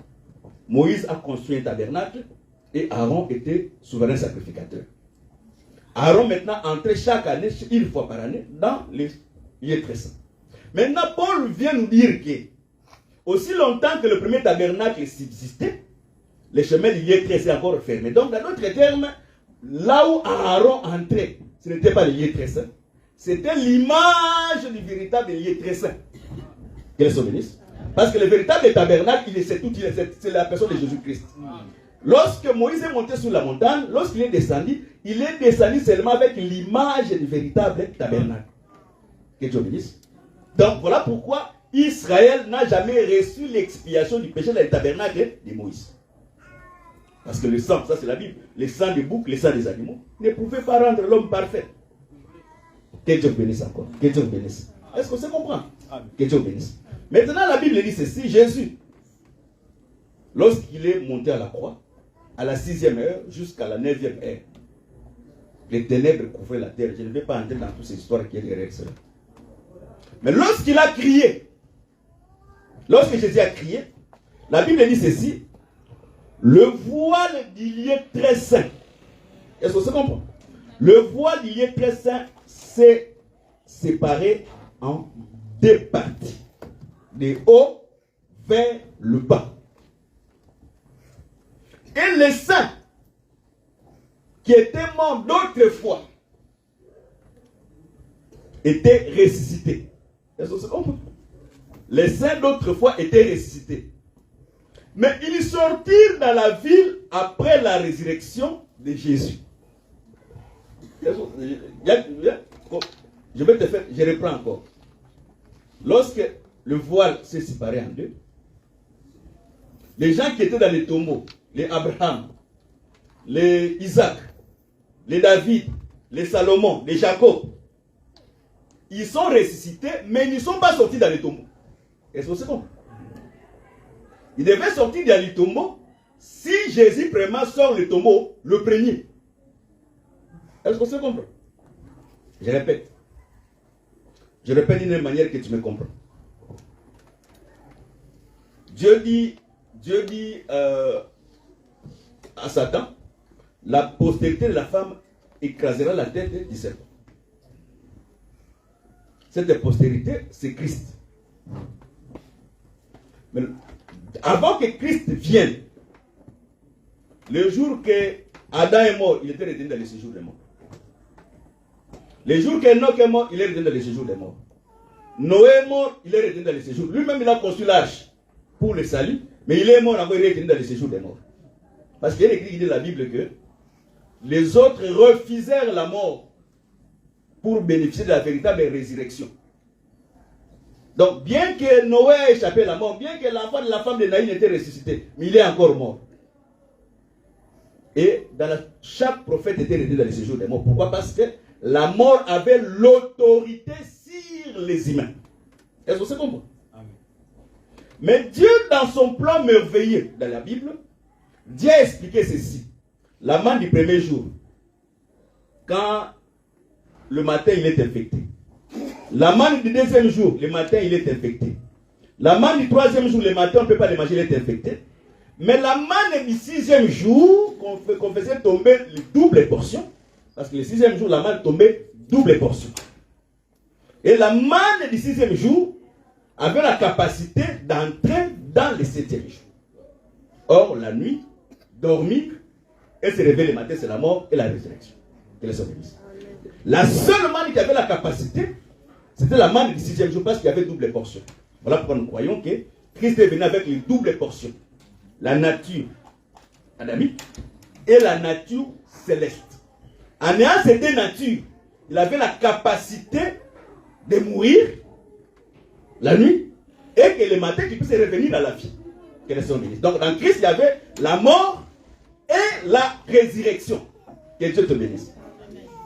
Moïse a construit un tabernacle et Aaron était souverain sacrificateur. Aaron maintenant entrait chaque année, une fois par année, dans les lieux très saints. Maintenant, Paul vient nous dire que aussi longtemps que le premier tabernacle subsistait, le chemin d'Illétré est encore fermé. Donc, dans d'autres termes, là où Aaron entrait, ce n'était pas l'Illétré saint, c'était l'image du véritable Illétré saint. Quel est son bénisse? Parce que le véritable tabernacle, c'est la personne de Jésus-Christ. Lorsque Moïse est monté sur la montagne, lorsqu'il est descendu seulement avec l'image du véritable tabernacle. Que Dieu bénisse. Donc voilà pourquoi Israël n'a jamais reçu l'expiation du péché dans le tabernacle de Moïse. Parce que le sang, ça c'est la Bible, le sang des boucs, le sang des animaux, ne pouvait pas rendre l'homme parfait. Que Dieu bénisse encore. Que Dieu bénisse. Est-ce qu'on se comprend? Que Dieu bénisse. Maintenant la Bible dit ceci, Jésus, lorsqu'il est monté à la croix, à la 6e heure jusqu'à la 9e heure, les ténèbres couvraient la terre. Je ne vais pas entrer dans toutes ces histoires qui est derrière cela. Mais lorsqu'il a crié, lorsque Jésus a crié, la Bible dit ceci, le voile du lieu très saint. Est-ce que ça comprend? Le voile du lieu très saint s'est séparé en deux parties. Du haut vers le bas. Et les saints qui étaient morts d'autrefois étaient ressuscités. Est-ce que ça comprend? Les saints d'autrefois étaient ressuscités. Mais ils sortirent dans la ville après la résurrection de Jésus. Je vais te faire, je reprends encore. Lorsque le voile s'est séparé en deux, les gens qui étaient dans les tombeaux, les Abraham, les Isaac, les David, les Salomon, les Jacob, ils sont ressuscités, mais ils ne sont pas sortis dans les tombeaux. Est-ce que c'est bon? Ils devaient sortir dans les tombeaux si Jésus vraiment sort le tombeau, le premier. Est-ce que c'est bon? Je répète. Je répète d'une manière que tu me comprends. Dieu dit à Satan, la postérité de la femme écrasera la tête du serpent. Cette postérité, c'est Christ. Mais avant que Christ vienne, le jour que Adam est mort, il était retenu dans le séjour des morts. Le jour que Enoch est mort, il est retenu dans le séjour des morts. Noé est mort, il est retenu dans le séjour. Lui-même, il a construit l'arche pour le salut, mais il est mort avant, il est retenu dans le séjour des morts. Parce qu'il y a écrit dans la Bible que les autres refusèrent la mort pour bénéficier de la véritable résurrection. Donc, bien que Noé ait échappé à la mort, bien que l'enfant de la femme de Naïn était ressuscité, mais il est encore mort. Et chaque prophète était retenu dans le séjour des morts. Pourquoi? Parce que la mort avait l'autorité sur les humains. Est-ce que c'est compris? Mais Dieu, dans son plan merveilleux dans la Bible, Dieu a expliqué ceci. La manne du premier jour, quand le matin il est infecté. La manne du deuxième jour, le matin il est infecté. La manne du troisième jour, le matin on ne peut pas le manger, il est infecté. Mais la manne du sixième jour, qu'on faisait tomber les doubles portions, parce que le sixième jour, la manne tombait double portion. Et la manne du sixième jour avait la capacité d'entrer dans le septième jour. Or, la nuit, dormir et se réveiller le matin, c'est la mort et la résurrection. La seule manne qui avait la capacité, c'était la manne du sixième jour, parce qu'il y avait double portion. Voilà pourquoi nous croyons que Christ est venu avec les doubles portions. La nature adamique et la nature céleste. En ayant ces deux natures, il avait la capacité de mourir la nuit et que le matin, il puisse revenir à la vie. Donc dans Christ, il y avait la mort et la résurrection. Que Dieu te bénisse.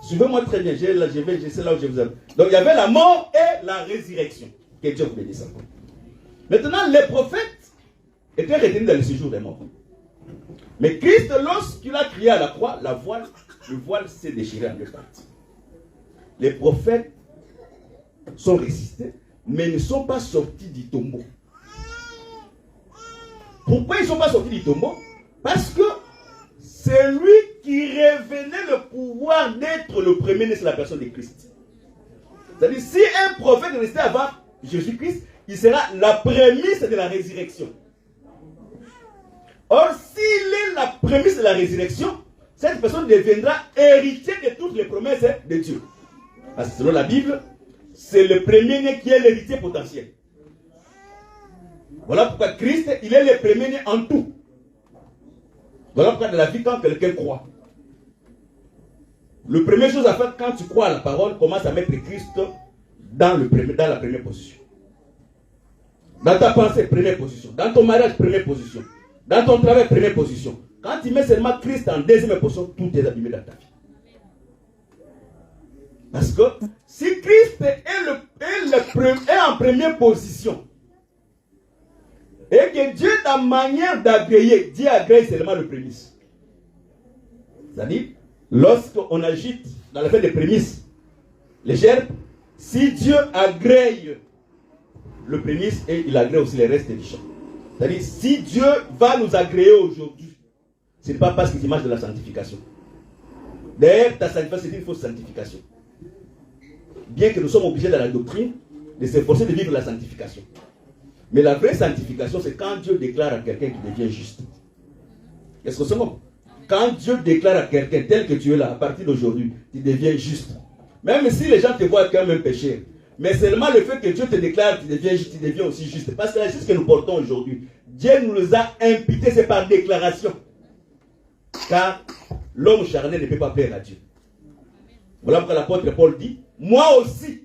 Suivez-moi très bien, je sais là où je vous aime. Donc il y avait la mort et la résurrection. Que Dieu te bénisse. Maintenant, les prophètes étaient retenus dans le séjour des morts. Mais Christ, lorsqu'il a crié à la croix, le voile s'est déchiré en deux parties. Les prophètes sont résistés, mais ne sont pas sortis du tombeau. Pourquoi ils ne sont pas sortis du tombeau? Parce que c'est lui qui révélait le pouvoir d'être le premier-né sur la personne de Christ. C'est-à-dire, si un prophète est resté avant Jésus-Christ, il sera la prémisse de la résurrection. Or, s'il est la prémisse de la résurrection, cette personne deviendra héritier de toutes les promesses de Dieu. Parce que selon la Bible, c'est le premier-né qui est l'héritier potentiel. Voilà pourquoi Christ, il est le premier-né en tout. Voilà pourquoi dans la vie, quand quelqu'un croit, la première chose à faire quand tu crois à la parole, commence à mettre Christ dans la première position. Dans ta pensée, première position. Dans ton mariage, première position. Dans ton travail, première position. Quand tu mets seulement Christ en deuxième position, tout est abîmé dans ta vie. Parce que si Christ est en première position, et que Dieu, dans la manière d'agréer, Dieu agrée seulement le prémisse. C'est-à-dire, lorsqu'on agite dans l'affaire des prémices, les gerbes, si Dieu agrée le prémisse, et il agrée aussi les restes des champs. C'est-à-dire, si Dieu va nous agréer aujourd'hui, ce n'est pas parce qu'il marche de la sanctification. D'ailleurs, ta sanctification, c'est une fausse sanctification. Bien que nous sommes obligés dans la doctrine de s'efforcer de vivre la sanctification. Mais la vraie sanctification, c'est quand Dieu déclare à quelqu'un qui devient juste. Est-ce que c'est bon? Quand Dieu déclare à quelqu'un tel que tu es là, à partir d'aujourd'hui, tu deviens juste. Même si les gens te voient comme un pécheur. Mais seulement le fait que Dieu te déclare, tu deviens aussi juste. Parce que la justice que nous portons aujourd'hui, Dieu nous a imputé, c'est par déclaration. Car l'homme charnel ne peut pas plaire à Dieu. Voilà pourquoi l'apôtre Paul dit, moi aussi,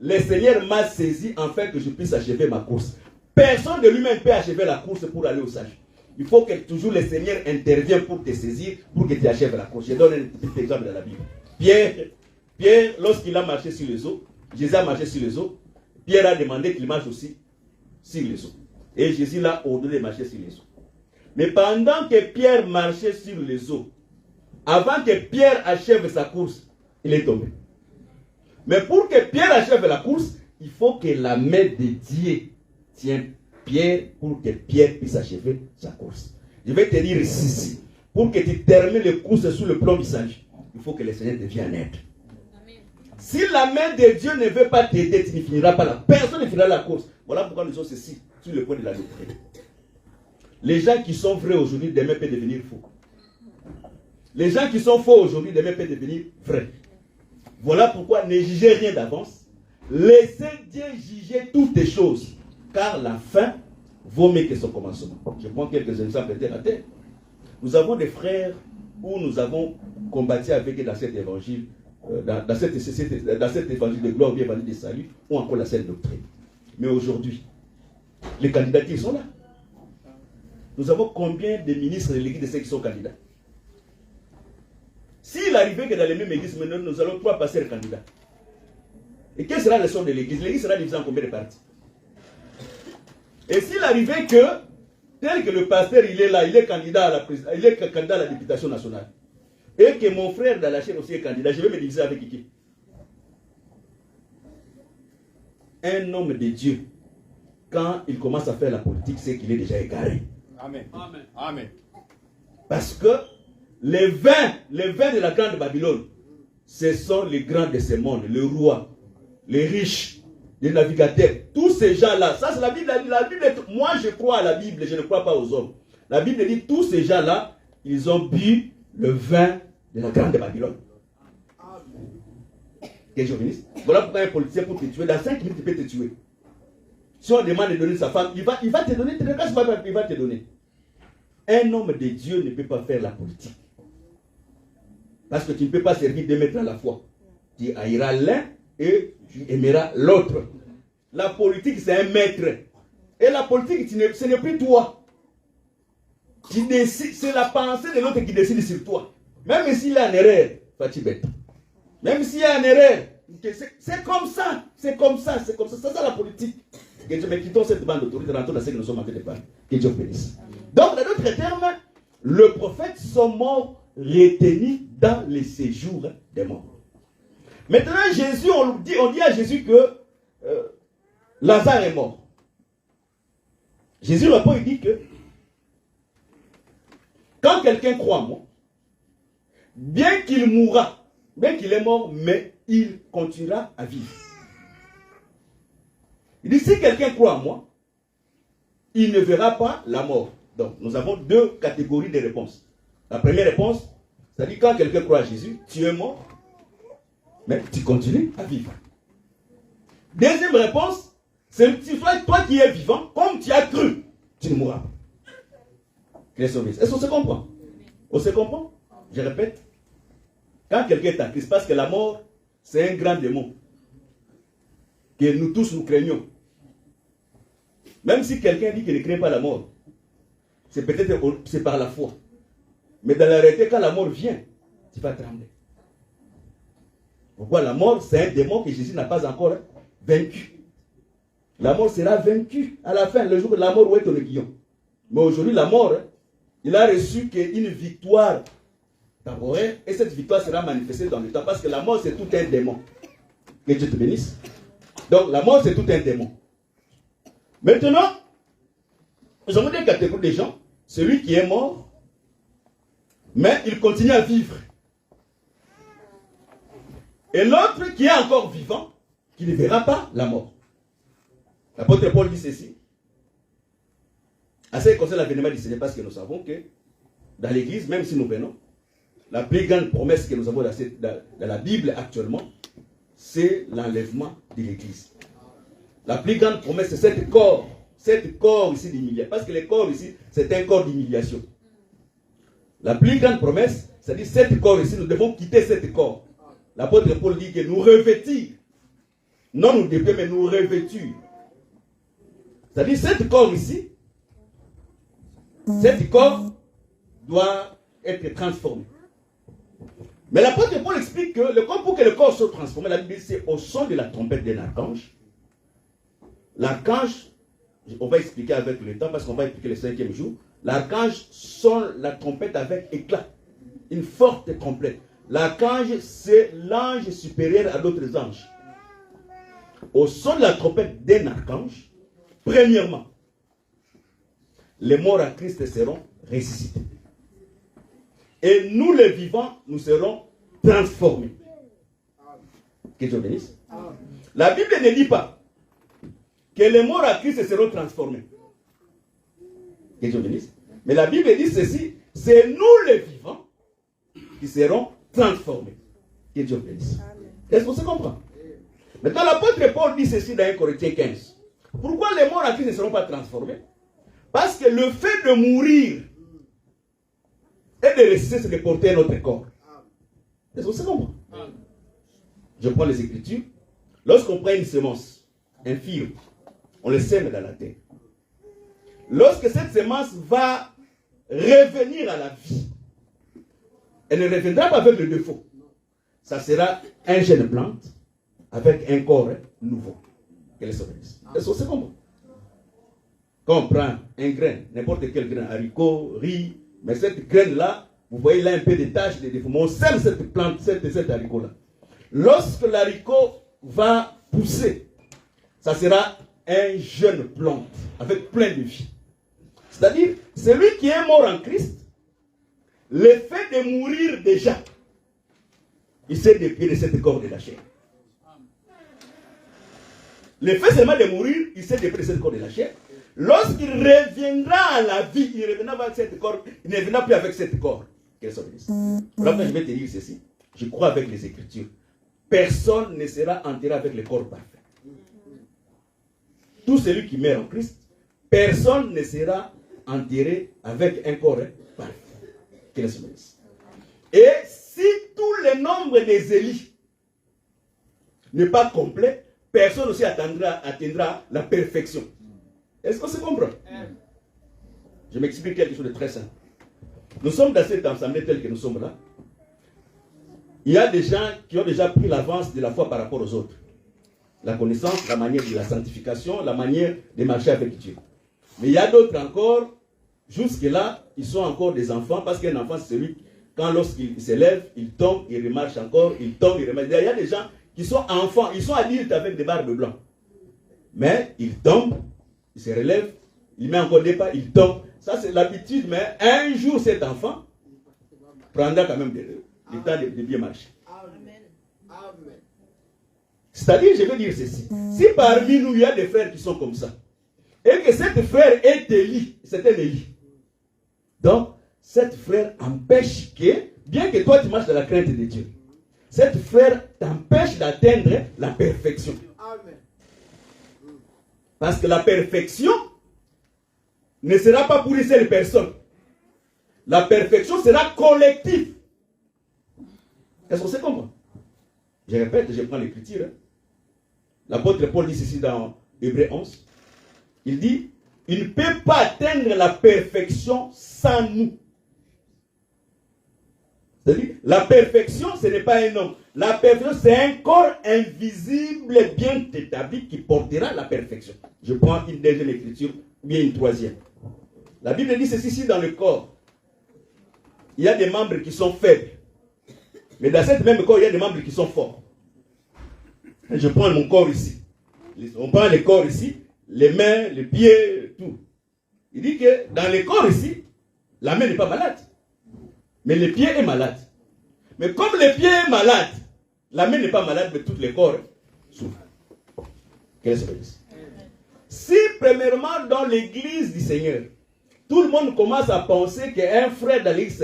le Seigneur m'a saisi afin que je puisse achever ma course. Personne de lui-même peut achever la course pour aller au sage. Il faut que toujours le Seigneur intervienne pour te saisir, pour que tu achèves la course. Je donne un petit exemple dans la Bible. Pierre, lorsqu'il a marché sur les eaux, Jésus a marché sur les eaux, Pierre a demandé qu'il marche aussi sur les eaux. Et Jésus l'a ordonné de marcher sur les eaux. Mais pendant que Pierre marchait sur les eaux, avant que Pierre achève sa course, il est tombé. Mais pour que Pierre achève la course, il faut que la main de Dieu tienne Pierre pour que Pierre puisse achever sa course. Je vais te dire ici, pour que tu termines les courses sous le plombissage, il faut que le Seigneur te vienne en aide. Si la main de Dieu ne veut pas t'aider, tu ne finiras pas là. Personne ne finira la course. Voilà pourquoi nous sommes ceci, sur le point de la doctrine. Les gens qui sont vrais aujourd'hui, demain peuvent devenir faux. Les gens qui sont faux aujourd'hui, demain peuvent devenir vrais. Voilà pourquoi ne jugez rien d'avance. Laissez Dieu juger toutes les choses. Car la fin vaut mieux que son commencement. Je prends quelques exemples terre à terre. Nous avons des frères où nous avons combattu avec eux dans cet évangile, dans cet évangile de gloire, bien évangile de salut, ou encore la saine doctrine. Mais aujourd'hui, les candidatures sont là. Nous avons combien de ministres de l'église de ceux qui sont candidats? S'il arrivait que dans les mêmes églises, maintenant, nous allons 3 pasteurs candidats. Et quelle sera la leçon de l'église? L'église sera divisée en combien de parties? Et s'il arrivait que, tel que le pasteur il est là, il est candidat à la députation nationale, et que mon frère dans la chaîne aussi est candidat, je vais me diviser avec qui? Un homme de Dieu, quand il commence à faire la politique, c'est qu'il est déjà égaré.
Amen. Amen. Amen.
Parce que les vins de la grande Babylone, ce sont les grands de ce monde, les rois, les riches, les navigateurs, tous ces gens-là. Ça, c'est la Bible. La Bible, moi, je crois à la Bible, je ne crois pas aux hommes. La Bible dit tous ces gens-là, ils ont bu le vin de la grande Babylone. Que je finisse. Voilà pourquoi un politicien pour te tuer, dans 5 minutes, il peut te tuer. Si on demande de donner sa femme, il va te donner, il va te donner. Un homme de Dieu ne peut pas faire la politique. Parce que tu ne peux pas servir 2 maîtres à la fois. Tu haïras l'un et tu aimeras l'autre. La politique, c'est un maître. Et la politique, ce n'est plus toi. C'est la pensée de l'autre qui décide sur toi. Même s'il y a une erreur, Fatibet. Même s'il y a une erreur, c'est comme ça. C'est comme ça. C'est ça la politique. Mais quittons cette bande d'autorité, rentrons dans ce que nous sommes en train de parler. Que Dieu bénisse. Donc, dans d'autres termes, le prophète sont morts retenus dans les séjours des morts. Maintenant, Jésus, on dit à Jésus que Lazare est mort. Jésus répond, il dit que quand quelqu'un croit en moi, bien qu'il mourra, bien qu'il est mort, mais il continuera à vivre. Il dit, si quelqu'un croit en moi, il ne verra pas la mort. Donc, nous avons deux catégories de réponses. La première réponse, c'est-à-dire quand quelqu'un croit à Jésus, tu es mort, mais tu continues à vivre. Deuxième réponse, c'est toi qui es vivant, comme tu as cru, tu ne mourras pas. Est-ce qu'on se comprend? On se comprend? Je répète, quand quelqu'un est en Christ, parce que la mort, c'est un grand démon que nous tous nous craignons. Même si quelqu'un dit qu'il ne craint pas la mort, c'est peut-être c'est par la foi. Mais dans la réalité, quand la mort vient, tu vas trembler. Pourquoi la mort, c'est un démon que Jésus n'a pas encore vaincu. La mort sera vaincue à la fin, le jour de la mort où est ton aiguillon. Mais aujourd'hui, la mort, il a reçu qu'une victoire temporaire, et cette victoire sera manifestée dans le temps, parce que la mort, c'est tout un démon. Que Dieu te bénisse. Donc, la mort, c'est tout un démon. Maintenant, nous avons des catégories de gens. Celui qui est mort, mais il continue à vivre. Et l'autre qui est encore vivant, qui ne verra pas la mort. L'apôtre Paul dit ceci. À ce qui concerne l'avènement du Seigneur, parce que nous savons que dans l'église, même si nous venons, la plus grande promesse que nous avons dans la Bible actuellement, c'est l'enlèvement de l'église. La plus grande promesse, c'est cette corps ici d'humiliation. Parce que le corps ici, c'est un corps d'humiliation. La plus grande promesse, c'est-à-dire cet corps ici, nous devons quitter cet corps. L'apôtre Paul dit que nous revêtir, non nous dépier, mais nous revêtir. C'est-à-dire cet corps ici, cet corps doit être transformé. Mais l'apôtre Paul explique que pour que le corps soit transformé, la Bible dit c'est au son de la trompette d'un archange. L'archange, on va expliquer avec le temps parce qu'on va expliquer le 5e jour. L'archange sonne la trompette avec éclat, une forte trompette. L'archange, c'est l'ange supérieur à d'autres anges. Au son de la trompette d'un archange, premièrement, les morts à Christ seront ressuscités. Et nous, les vivants, nous serons transformés. Que Dieu bénisse. La Bible ne dit pas que les morts à Christ seront transformés. Que Dieu bénisse. Mais la Bible dit ceci, c'est nous les vivants qui seront transformés. Que Dieu bénisse. Est-ce qu'on se comprend? Maintenant, l'apôtre Paul dit ceci dans 1 Corinthiens 15. Pourquoi les morts à Christ ne seront pas transformés? Parce que le fait de mourir et de ressusciter, c'est de porter notre corps. Est-ce qu'on se comprend? Je prends les Écritures. Lorsqu'on prend une semence infirme, on le sème dans la terre. Lorsque cette semence va revenir à la vie, elle ne reviendra pas avec le défaut. Ça sera un jeune plante avec un corps nouveau. Est-ce qu'on se comprend? Quand on prend un grain, n'importe quel grain, haricot, riz, mais cette graine-là, vous voyez là un peu de taches, de défauts. Mais on sème cette plante, cet haricot-là. Lorsque l'haricot va pousser, ça sera un jeune plante avec plein de vie. C'est-à-dire, celui qui est mort en Christ, le fait de mourir déjà, il s'est dépié de cette corps de la chair. Le fait seulement de mourir, il s'est dépié de cette corps de la chair. Lorsqu'il reviendra à la vie, il reviendra avec cette corps, il ne reviendra plus avec cette corps. Qu'elle soit bénisse. Alors je vais te dire ceci. Je crois avec les Écritures. Personne ne sera enterré avec le corps parfait. Tout celui qui meurt en Christ, personne ne sera enterré avec un corps parfait. Qu'elle soit bénisse. Et si tout le nombre des Élis n'est pas complet, personne aussi atteindra la perfection. Est-ce qu'on se comprend? Je m'explique quelque chose de très simple. Nous sommes dans cette assemblée telle que nous sommes là. Il y a des gens qui ont déjà pris l'avance de la foi par rapport aux autres. La connaissance, la manière de la sanctification, la manière de marcher avec Dieu. Mais il y a d'autres encore, jusque-là, ils sont encore des enfants, parce qu'un enfant, c'est celui, lorsqu'il s'élève, il tombe, il remarche encore, il tombe, il remarche. Il y a des gens qui sont enfants, ils sont adultes avec des barbes blancs. Mais ils tombent, il se relève, il met encore des pas, il tombe. Ça, c'est l'habitude, mais un jour, cet enfant prendra quand même le temps de bien marcher.
Amen.
C'est-à-dire, je veux dire ceci. Si parmi nous, il y a des frères qui sont comme ça, et que cet frère est Élie, c'est un Élie, Donc, cette frère empêche que, bien que toi tu marches dans la crainte de Dieu, cette frère t'empêche d'atteindre la perfection.
Amen.
Parce que la perfection ne sera pas pour une seule personne. La perfection sera collective. Est-ce qu'on sait comment? Je répète, je prends l'écriture. L'apôtre Paul dit ceci dans Hébreux 11. Il dit, il ne peut pas atteindre la perfection sans nous. C'est-à-dire, la perfection, ce n'est pas un homme. La perfection, c'est un corps invisible, bien établi, qui portera la perfection. Je prends une deuxième écriture, bien une troisième. La Bible dit ceci ici dans le corps. Il y a des membres qui sont faibles. Mais dans cette même corps, il y a des membres qui sont forts. Je prends mon corps ici. On prend le corps ici, les mains, les pieds, tout. Il dit que dans le corps ici, la main n'est pas malade. Mais le pied est malade. Mais comme le pied est malade, la main n'est pas malade, mais tout le corps souffre. Qu'est-ce que c'est? Si, premièrement, dans l'église du Seigneur, tout le monde commence à penser qu'un frère dans l'église,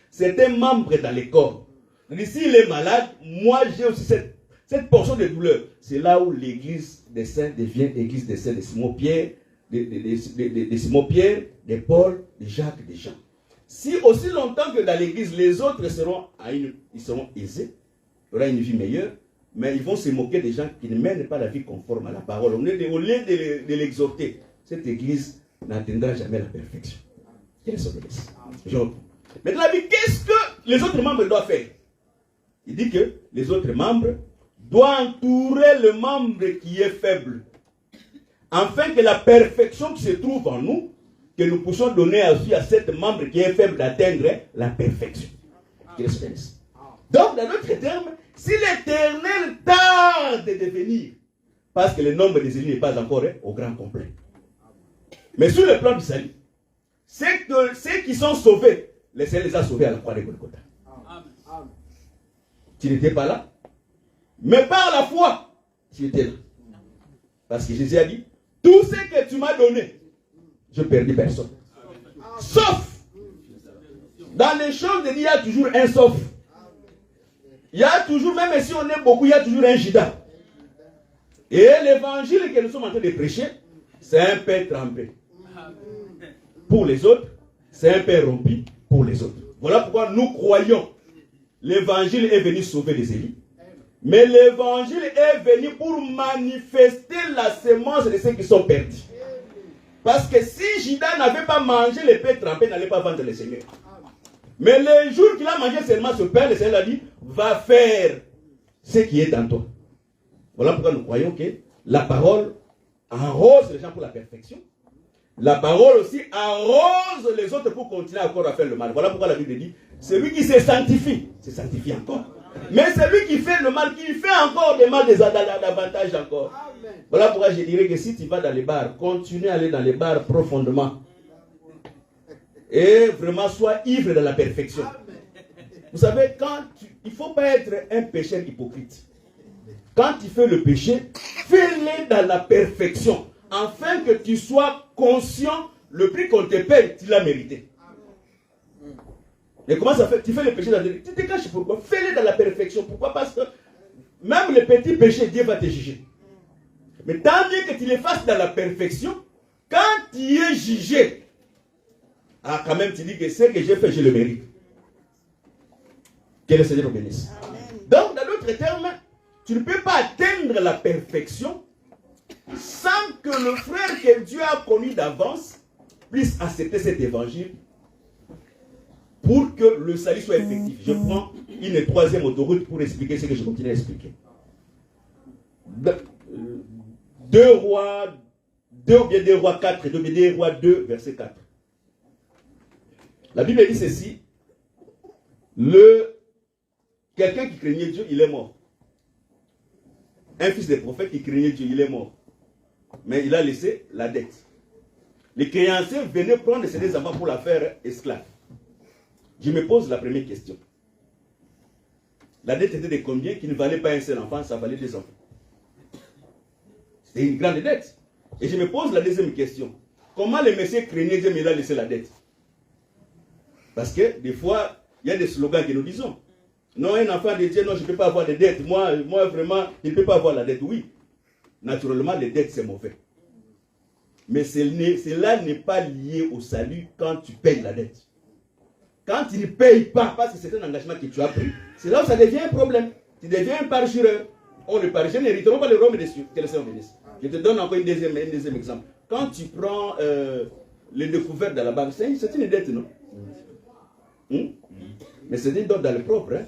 c'est un membre dans le corps. S'il est malade, moi j'ai aussi cette portion de douleur. C'est là où l'église des saints devient l'église des saints de Simon-Pierre, de Simon-Pierre, de Paul, de Jacques, de Jean. Si aussi longtemps que dans l'église, les autres seront aisés, il y aura une vie meilleure, mais ils vont se moquer des gens qui ne mènent pas la vie conforme à la parole. Au lieu de l'exhorter, cette église n'atteindra jamais la perfection. Quelle est son église? Maintenant, qu'est-ce que les autres membres doivent faire? Il dit que les autres membres doivent entourer le membre qui est faible, afin que la perfection qui se trouve en nous, que nous puissions donner aussi à cet membre qui est faible d'atteindre la perfection. Donc, dans d'autres termes, si l'Éternel tarde de venir, parce que le nombre des élus n'est pas encore au grand complet. Mais sur le plan du salut, c'est que ceux qui sont sauvés, le Seigneur les a sauvés à la croix de Golgotha. Tu n'étais pas là, mais par la foi, tu étais là. Parce que Jésus a dit, tout ce que tu m'as donné, je ne perdis personne. Sauf, dans les choses de Dieu, il y a toujours un sauf. Il y a toujours, même si on est beaucoup, il y a toujours un Judas. Et l'évangile que nous sommes en train de prêcher, c'est un peu trempé. Pour les autres, c'est un peu rompu pour les autres. Voilà pourquoi nous croyons. L'évangile est venu sauver les élus. Mais l'évangile est venu pour manifester la sémence de ceux qui sont perdus. Parce que si Judas n'avait pas mangé le pain trempé, il n'allait pas vendre le Seigneur. Mais le jour qu'il a mangé seulement ce pain, le Seigneur a dit, va faire ce qui est dans toi. Voilà pourquoi nous croyons que la parole arrose les gens pour la perfection. La parole aussi arrose les autres pour continuer encore à faire le mal. Voilà pourquoi la Bible dit, celui qui se sanctifie encore. Mais celui qui fait le mal, qui fait encore des mal, davantage encore. Amen. Voilà pourquoi je dirais que si tu vas dans les bars, continue à aller dans les bars profondément. Et vraiment, sois ivre de la perfection. Amen. Vous savez, il ne faut pas être un pécheur hypocrite. Quand tu fais le péché, fais-le dans la perfection. Afin que tu sois conscient, le prix qu'on te paye, tu l'as mérité. Et comment ça fait? Tu fais le péché dans le... Tu te caches pourquoi? Fais-le dans la perfection. Pourquoi? Parce que même le petit péché, Dieu va te juger. Mais tant mieux que tu le fasses dans la perfection, quand tu es jugé, quand même tu dis que ce que j'ai fait, je le mérite. Que le Seigneur nous bénisse. Donc, dans d'autres termes, tu ne peux pas atteindre la perfection sans que le frère que Dieu a connu d'avance puisse accepter cet évangile pour que le salut soit effectif. Je prends une troisième autoroute pour expliquer ce que je continue à expliquer. 2 Rois 4, 2 Rois 2, verset 4. La Bible dit ceci. Quelqu'un qui craignait Dieu, il est mort. Un fils de prophète qui craignait Dieu, il est mort. Mais il a laissé la dette. Les créanciers venaient prendre ses deux enfants pour la faire esclave. Je me pose la première question. La dette était de combien? Qui ne valait pas un seul enfant, ça valait 2 enfants. C'était une grande dette. Et je me pose la deuxième question. Comment le monsieur craignait Dieu, mais il a laissé la dette? Parce que des fois, il y a des slogans que nous disons. Non, un enfant de Dieu, non, je ne peux pas avoir de dettes. Moi, vraiment, je ne peux pas avoir la dette. Oui, naturellement, les dettes, c'est mauvais. Mais cela n'est pas lié au salut quand tu payes la dette. Quand tu ne payes pas, parce que c'est un engagement que tu as pris, c'est là où ça devient un problème. Tu deviens un parjureur. On ne parjure, n'hériteront pas le royaume des cieux. Que le Seigneur bénisse. Je te donne encore un deuxième exemple. Quand tu prends les découvertes de la banque, c'est une dette, non? Mais c'est une dette dans le propre. Hein?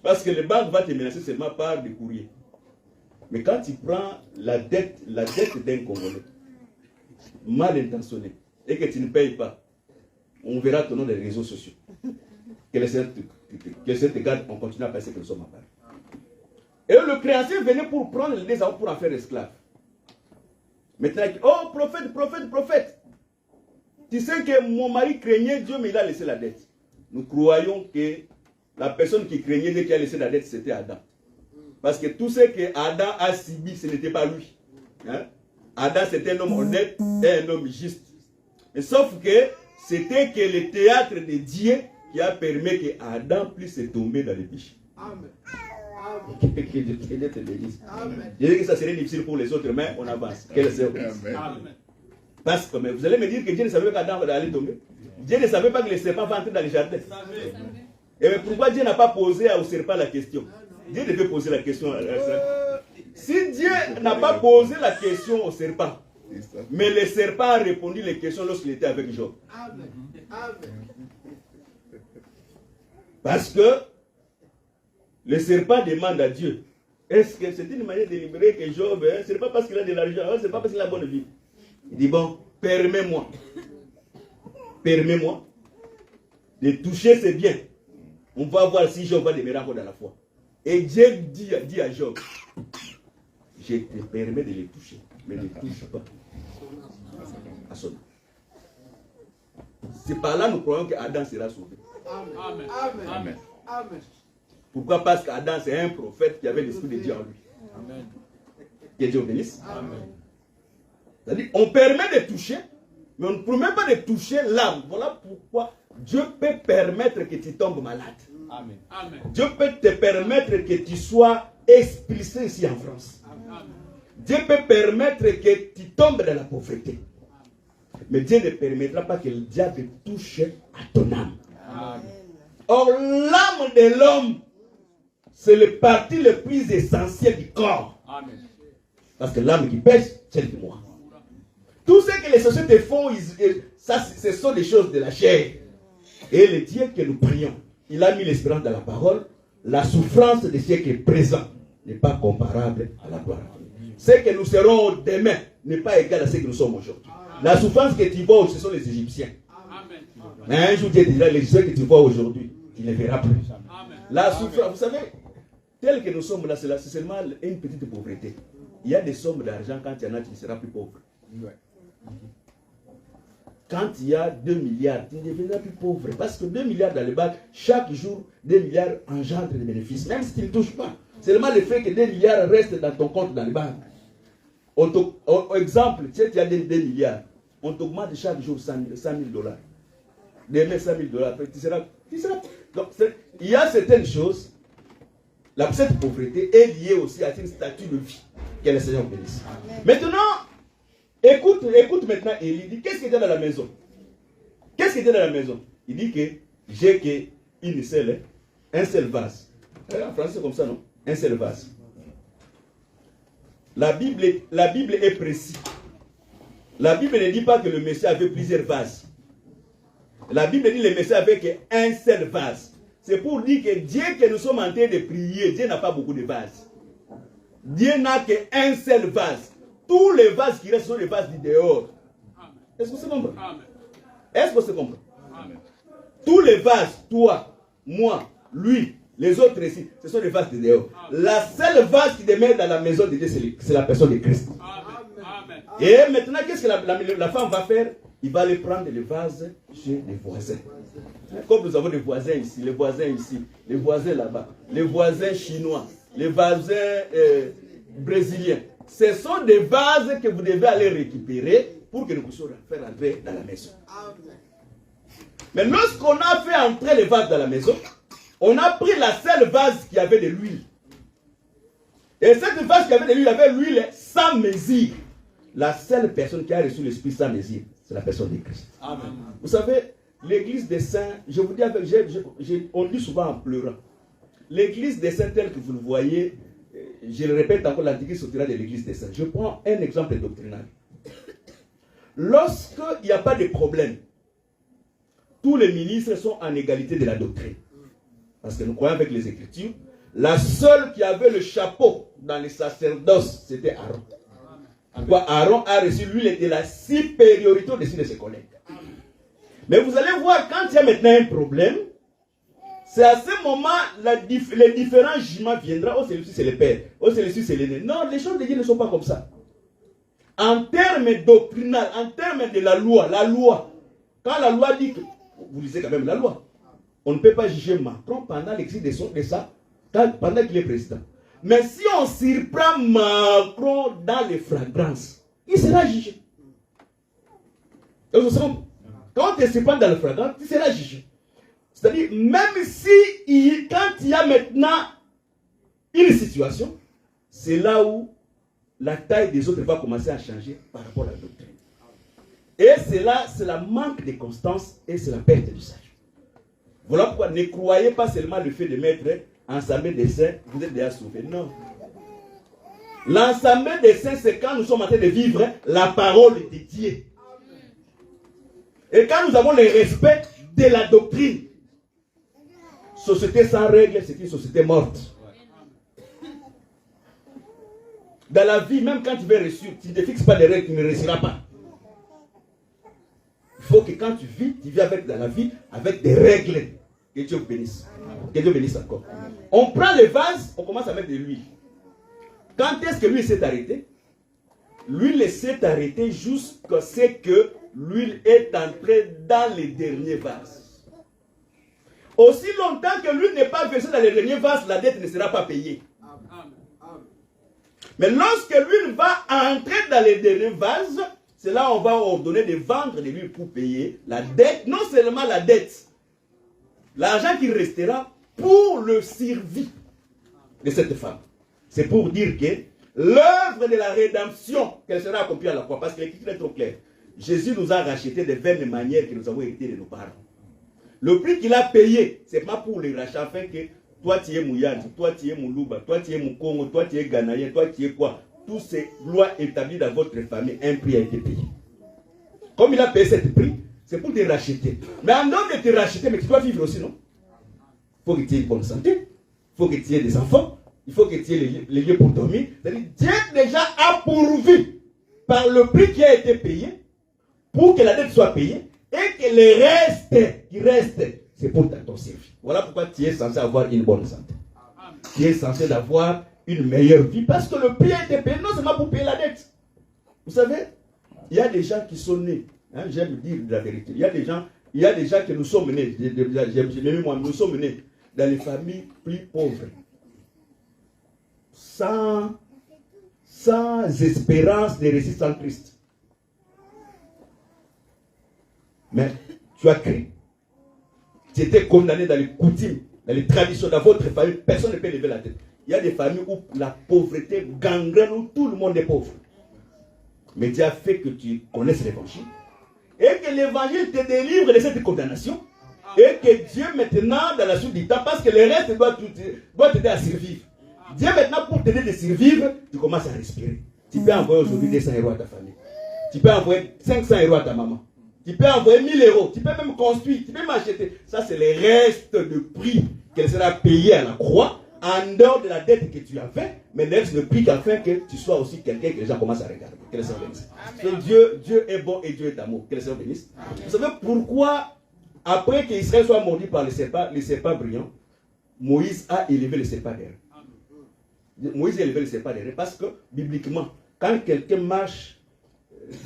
Parce que les banques vont te menacer seulement par des courriers. Mais quand tu prends la dette d'un Congolais, mal intentionné, et que tu ne payes pas, on verra ton nom dans les réseaux sociaux. Que le Seigneur te garde, on continue à penser que nous sommes à Paris. Et le créancier venait pour prendre les hommes pour en faire esclaves. Maintenant, oh prophète. Tu sais que mon mari craignait Dieu, mais il a laissé la dette. Nous croyons que la personne qui craignait Dieu qui a laissé la dette, c'était Adam. Parce que tout ce que Adam a subi, ce n'était pas lui. Hein? Adam, c'était un homme honnête et un homme juste. Mais sauf que c'était que le théâtre de Dieu qui a permis que Adam puisse tomber dans les péchés.
Amen.
Que Dieu te bénisse. Je dis que ça serait difficile pour les autres, mais on avance. Quel est Amen. Parce que vous allez me dire que Dieu ne savait pas qu'Adam allait tomber. Dieu ne savait pas que le serpent va entrer dans le jardin. Et pourquoi Dieu n'a pas posé au serpent la question? Dieu devait poser la question à la serpent. Si Dieu n'a pas posé la question au serpent, mais le serpent a répondu les questions lorsqu'il était avec Job. Parce que le serpent demande à Dieu, est-ce que c'est une manière délibérée que Job, hein, ce n'est pas parce qu'il a de l'argent, ce n'est pas parce qu'il a une bonne vie. Il dit, bon, permets-moi de toucher ses biens. On va voir si Job va demeurer encore dans la foi. Et Dieu dit à Job, je te permets de les toucher, mais ne touche pas à son âme. C'est par là que nous croyons qu'Adam sera sauvé.
Amen.
Pourquoi? Parce qu'Adam, c'est un prophète qui avait l'esprit de Dieu en lui.
Amen.
Que Dieu bénisse.
Amen.
C'est-à-dire, on permet de toucher, mais on ne permet pas de toucher l'âme. Voilà pourquoi Dieu peut permettre que tu tombes malade.
Amen.
Dieu peut te permettre que tu sois expulsé ici en France.
Amen.
Dieu peut permettre que tu tombes dans la pauvreté. Mais Dieu ne permettra pas que le diable touche à ton âme.
Amen.
Or, l'âme de l'homme, c'est le parti le plus essentiel du corps.
Amen.
Parce que l'âme qui pêche, c'est le moi. Tout ce que les sociétés font, ça, ce sont des choses de la chair. Et le Dieu que nous prions, il a mis l'espérance dans la parole. La souffrance des siècles présents n'est pas comparable à la gloire. Ce que nous serons demain n'est pas égal à ce que nous sommes aujourd'hui. La souffrance que tu vois, ce sont les Égyptiens. Mais un jour, Dieu dira, les Égyptiens que tu vois aujourd'hui, tu ne les verras plus. La souffrance, vous savez, tel que nous sommes là, c'est seulement une petite pauvreté. Il y a des sommes d'argent, quand il y en a, tu ne seras plus pauvre. Quand il y a 2 milliards, tu ne deviendras plus pauvre. Parce que 2 milliards dans les banques, chaque jour, 2 milliards engendrent des bénéfices. Même si tu ne touches pas. Seulement le fait que 2 milliards restent dans ton compte dans les banques. Exemple, tu sais, tu as 2 milliards. On t'augmente chaque jour 100 000 $. Demain, 100 000 $. Tu seras. Donc, il y a certaines choses. Cette pauvreté est liée aussi à une statut de vie. Que le Seigneur bénisse. Maintenant, écoute maintenant Élie. Il dit, qu'est-ce qu'il y a dans la maison? Qu'est-ce qu'il y a dans la maison? Il dit que j'ai un seul vase. En français, c'est comme ça, non? Un seul vase. La Bible est précise. La Bible ne dit pas que le Messie avait plusieurs vases. La Bible dit que le Messie avait qu'un seul vase. C'est pour dire que Dieu que nous sommes en train de prier, Dieu n'a pas beaucoup de vases. Dieu n'a qu'un seul vase. Tous les vases qui restent sont les vases du dehors. Est-ce que c'est compris? Est-ce que c'est compris? Tous les vases, toi, moi, lui, les autres ici, ce sont les vases du dehors. La seule vase qui demeure dans la maison de Dieu, c'est la personne de Christ. Et maintenant, qu'est-ce que la femme va faire? Il va aller prendre les vases chez les voisins. Comme nous avons des voisins ici, les voisins là-bas, les voisins chinois, les voisins brésiliens. Ce sont des vases que vous devez aller récupérer pour que nous puissions faire entrer dans la maison. Mais lorsqu'on a fait entrer les vases dans la maison, on a pris la seule vase qui avait de l'huile. Et cette vase qui avait de l'huile avait l'huile sans mesure. La seule personne qui a reçu l'Esprit sans mesure, c'est la personne de Christ. Amen. Vous savez, l'église des saints, je vous dis, on dit souvent en pleurant, l'église des saints telle que vous le voyez, je le répète encore, l'Antichrist sortira de l'église des saints. Je prends un exemple doctrinal. Lorsqu'il n'y a pas de problème, tous les ministres sont en égalité de la doctrine. Parce que nous croyons avec les Écritures, la seule qui avait le chapeau dans les sacerdoces, c'était Aaron. Pourquoi Aaron a reçu l'huile de la supériorité au-dessus de ses collègues. Mais vous allez voir, quand il y a maintenant un problème, c'est à ce moment les différents jugements viendront. Oh, celui-ci c'est le père, oh, celui-ci c'est l'aîné. Non, les choses de Dieu ne sont pas comme ça. En termes doctrinal, en termes de la loi, quand la loi dit que, vous lisez quand même la loi, on ne peut pas juger Macron pendant l'exil de ça, pendant qu'il est président. Mais si on surprend Macron dans les flagrances, il sera jugé. Quand on te surprend dans les flagrances, il sera jugé. C'est-à-dire, même si, quand il y a maintenant une situation, c'est là où la taille des autres va commencer à changer par rapport à la doctrine. Et c'est là, c'est la manque de constance et c'est la perte du sage. Voilà pourquoi ne croyez pas seulement le fait de mettre ensemble des saints, vous êtes déjà sauvés. Non. L'ensemble des saints, c'est quand nous sommes en train de vivre la parole de Dieu. Et quand nous avons le respect de la doctrine. Société sans règles, c'est une société morte. Dans la vie, même quand tu veux réussir, tu ne te fixes pas des règles, tu ne réussiras pas. Il faut que quand tu vis avec, dans la vie avec des règles. Que Dieu vous bénisse. Que Dieu bénisse encore. On prend les vases, on commence à mettre de l'huile. Quand est-ce que l'huile s'est arrêtée? L'huile s'est arrêtée jusqu'à ce que l'huile est entrée dans les derniers vases. Aussi longtemps que l'huile n'est pas versée dans les derniers vases, la dette ne sera pas payée. Mais lorsque l'huile va entrer dans les derniers vases, c'est là où on va ordonner de vendre de l'huile pour payer la dette. Non seulement la dette, l'argent qui restera pour le service de cette femme. C'est pour dire que l'œuvre de la rédemption, qu'elle sera accomplie à la croix, parce que l'écriture est trop claire. Jésus nous a racheté de vaines manières que nous avons hérité de nos parents. Le prix qu'il a payé, ce n'est pas pour les rachats, afin que toi tu es Mouyadi, toi tu es Moulouba, toi tu es Moukongo, toi tu es Ganaïen, toi tu es quoi. Toutes ces lois établies dans votre famille, un prix a été payé. Comme il a payé ce prix, c'est pour te racheter. Mais en dehors de te racheter, mais tu dois vivre aussi, non? Il faut que tu aies une bonne santé, il faut que tu aies des enfants, il faut que tu aies les lieux pour dormir. C'est-à-dire, Dieu déjà a pourvu par le prix qui a été payé pour que la dette soit payée et que le reste qui reste, c'est pour ton service. Voilà pourquoi tu es censé avoir une bonne santé. Tu es censé avoir une meilleure vie parce que le prix a été payé non seulement pour payer la dette. Vous savez, il y a des gens qui sont nés, hein, j'aime dire la vérité, il y a des gens que nous sommes nés, nous sommes nés dans les familles plus pauvres, sans espérance de réussite en Christ. Mais tu as cru. Tu étais condamné dans les coutumes, dans les traditions, dans votre famille. Personne ne peut lever la tête. Il y a des familles où la pauvreté gangrène, où tout le monde est pauvre. Mais Dieu a fait que tu connaisses l'évangile. Et que l'évangile te délivre de cette condamnation. Et que Dieu maintenant, dans la suite du temps, parce que le reste doit t'aider à survivre. Dieu maintenant, pour t'aider à survivre, tu commences à respirer. Tu peux envoyer aujourd'hui 200 € à ta famille. Tu peux envoyer 500 € à ta maman. Tu peux envoyer 1000 €. Tu peux même construire. Tu peux m'acheter. Ça, c'est le reste de prix qu'elle sera payée à la croix, en dehors de la dette que tu as fait. Mais le reste de prix qu'afin que tu sois aussi quelqu'un que les gens commencent à regarder. Que le Seigneur bénisse. Dieu est bon et Dieu est amour. Que le Seigneur bénisse. Vous savez pourquoi, après qu'Israël soit mordu par les serpents brillants, Moïse a élevé le serpent d'air. Moïse a élevé le serpent d'air parce que, bibliquement, quand quelqu'un marche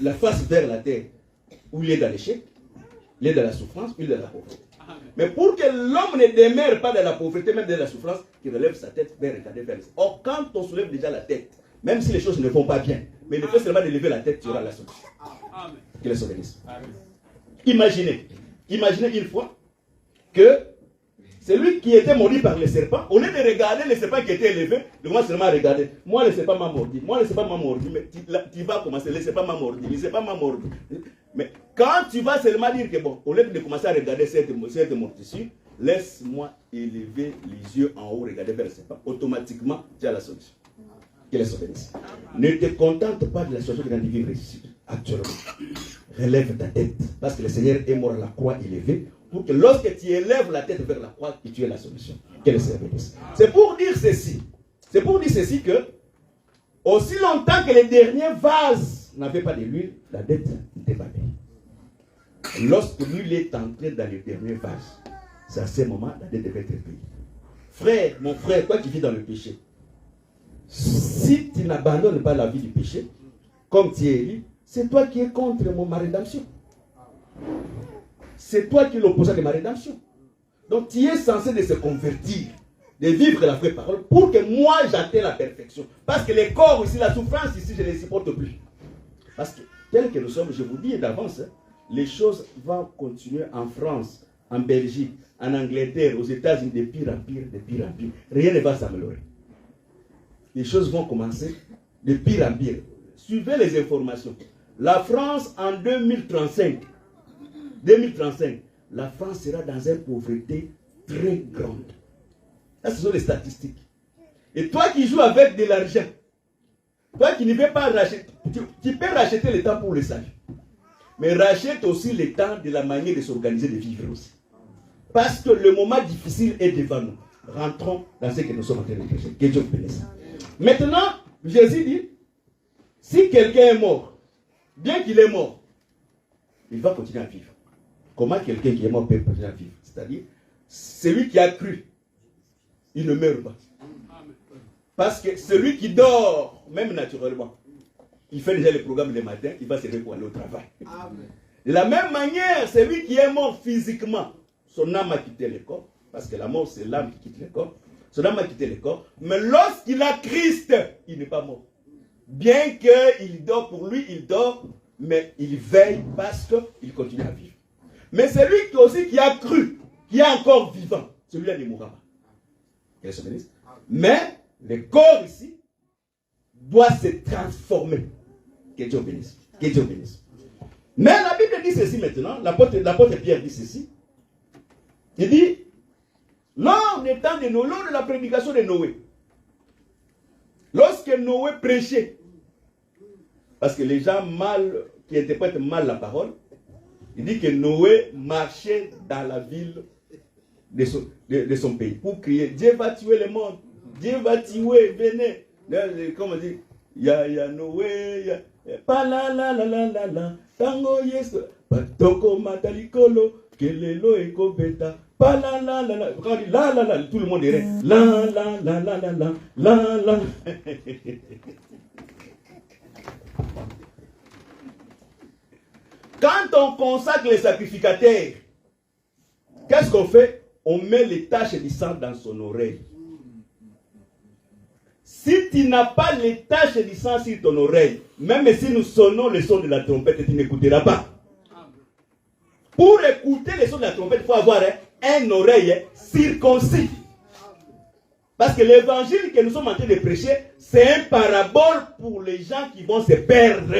la face vers la terre, où il est dans l'échec, il est dans la souffrance, il est dans la pauvreté. Mais pour que l'homme ne demeure pas dans la pauvreté, même dans la souffrance, qu'il relève sa tête vers regarder vers le ciel. Or, quand on soulève déjà la tête, même si les choses ne vont pas bien, mais le fait seulement de lever la tête, tu auras la solution. Que les bénisse. Imaginez une fois que celui qui était mordu par le serpent, au lieu de regarder le serpent qui était élevé, il commence seulement à regarder. Moi, le serpent m'a mordu. Moi, le serpent m'a mordu. Mais tu vas commencer, le serpent m'a mordu. Le serpent m'a mordu. Mais quand tu vas seulement dire que bon, au lieu de commencer à regarder cette morsure, laisse-moi élever les yeux en haut, regarder vers le serpent. Automatiquement, tu as la solution. Qu'elle soit bénisse. Ne te contente pas de la situation que tu as de vivre ici, actuellement. Relève ta tête. Parce que le Seigneur est mort à la croix élevée. Pour que lorsque tu élèves la tête vers la croix, tu aies la solution. Qu'elle soit bénisse. C'est pour dire ceci. C'est pour dire ceci que, aussi longtemps que les derniers vases n'avaient pas de l'huile, la dette n'était pas payée. Lorsque l'huile est entrée dans les derniers vases, c'est à ce moment la dette devait être payée. Frère, mon frère, toi qui vis dans le péché, si tu n'abandonnes pas la vie du péché, comme tu es élu, c'est toi qui es contre ma rédemption. C'est toi qui es l'opposant de ma rédemption. Donc tu es censé de se convertir, de vivre la vraie parole, pour que moi j'atteigne la perfection. Parce que les corps ici, la souffrance ici, je ne les supporte plus. Parce que tel que nous sommes, je vous dis d'avance, les choses vont continuer en France, en Belgique, en Angleterre, aux États-Unis, de pire en pire, de pire en pire. Rien ne va s'améliorer. Les choses vont commencer de pire en pire. Suivez les informations. La France en 2035, la France sera dans une pauvreté très grande. Là, ce sont les statistiques. Et toi qui joues avec de l'argent, toi qui ne veux pas racheter, tu peux racheter le temps pour le salut. Mais rachète aussi le temps de la manière de s'organiser, de vivre aussi. Parce que le moment difficile est devant nous. Rentrons dans ce que nous sommes en train de prêcher. Que Dieu vous bénisse. Maintenant, Jésus dit, si quelqu'un est mort, bien qu'il est mort, il va continuer à vivre. Comment quelqu'un qui est mort peut continuer à vivre? C'est-à-dire, celui qui a cru, il ne meurt pas. Parce que celui qui dort, même naturellement, il fait déjà le programme le matin, il va se réveiller pour aller au travail. De la même manière, celui qui est mort physiquement, son âme a quitté le corps, parce que la mort c'est l'âme qui quitte le corps, son âme a quitté le corps, mais lorsqu'il a Christ, il n'est pas mort. Bien qu'il dort, pour lui, il dort, mais il veille parce qu'il continue à vivre. Mais celui qui aussi qui a cru, qui est encore vivant, celui-là ne mourra pas. Mais le corps ici doit se transformer. Que Dieu bénisse. Que Dieu bénisse. Mais la Bible dit ceci maintenant, l'apôtre Pierre dit ceci. Il dit, lors des temps de Noé, lors de la prédication de Noé, lorsque Noé prêchait, parce que les gens qui interprètent mal la parole, il dit que Noé marchait dans la ville de son pays pour crier, Dieu va tuer le monde, Dieu va tuer, venez. Comme on dit, il y a Noé, pas la la la la la la, tango yes, patoko matalikolo, kelelo eko beta, pas la la la la, la la la, tout le monde dirait, la la la la la la, la la. Quand on consacre les sacrificateurs, qu'est-ce qu'on fait? On met les taches du sang dans son oreille. Si tu n'as pas les taches du sang sur ton oreille, même si nous sonnons le son de la trompette, tu n'écouteras pas. Pour écouter le son de la trompette, il faut avoir un oreille circoncis. Parce que l'évangile que nous sommes en train de prêcher, c'est un parabole pour les gens qui vont se perdre.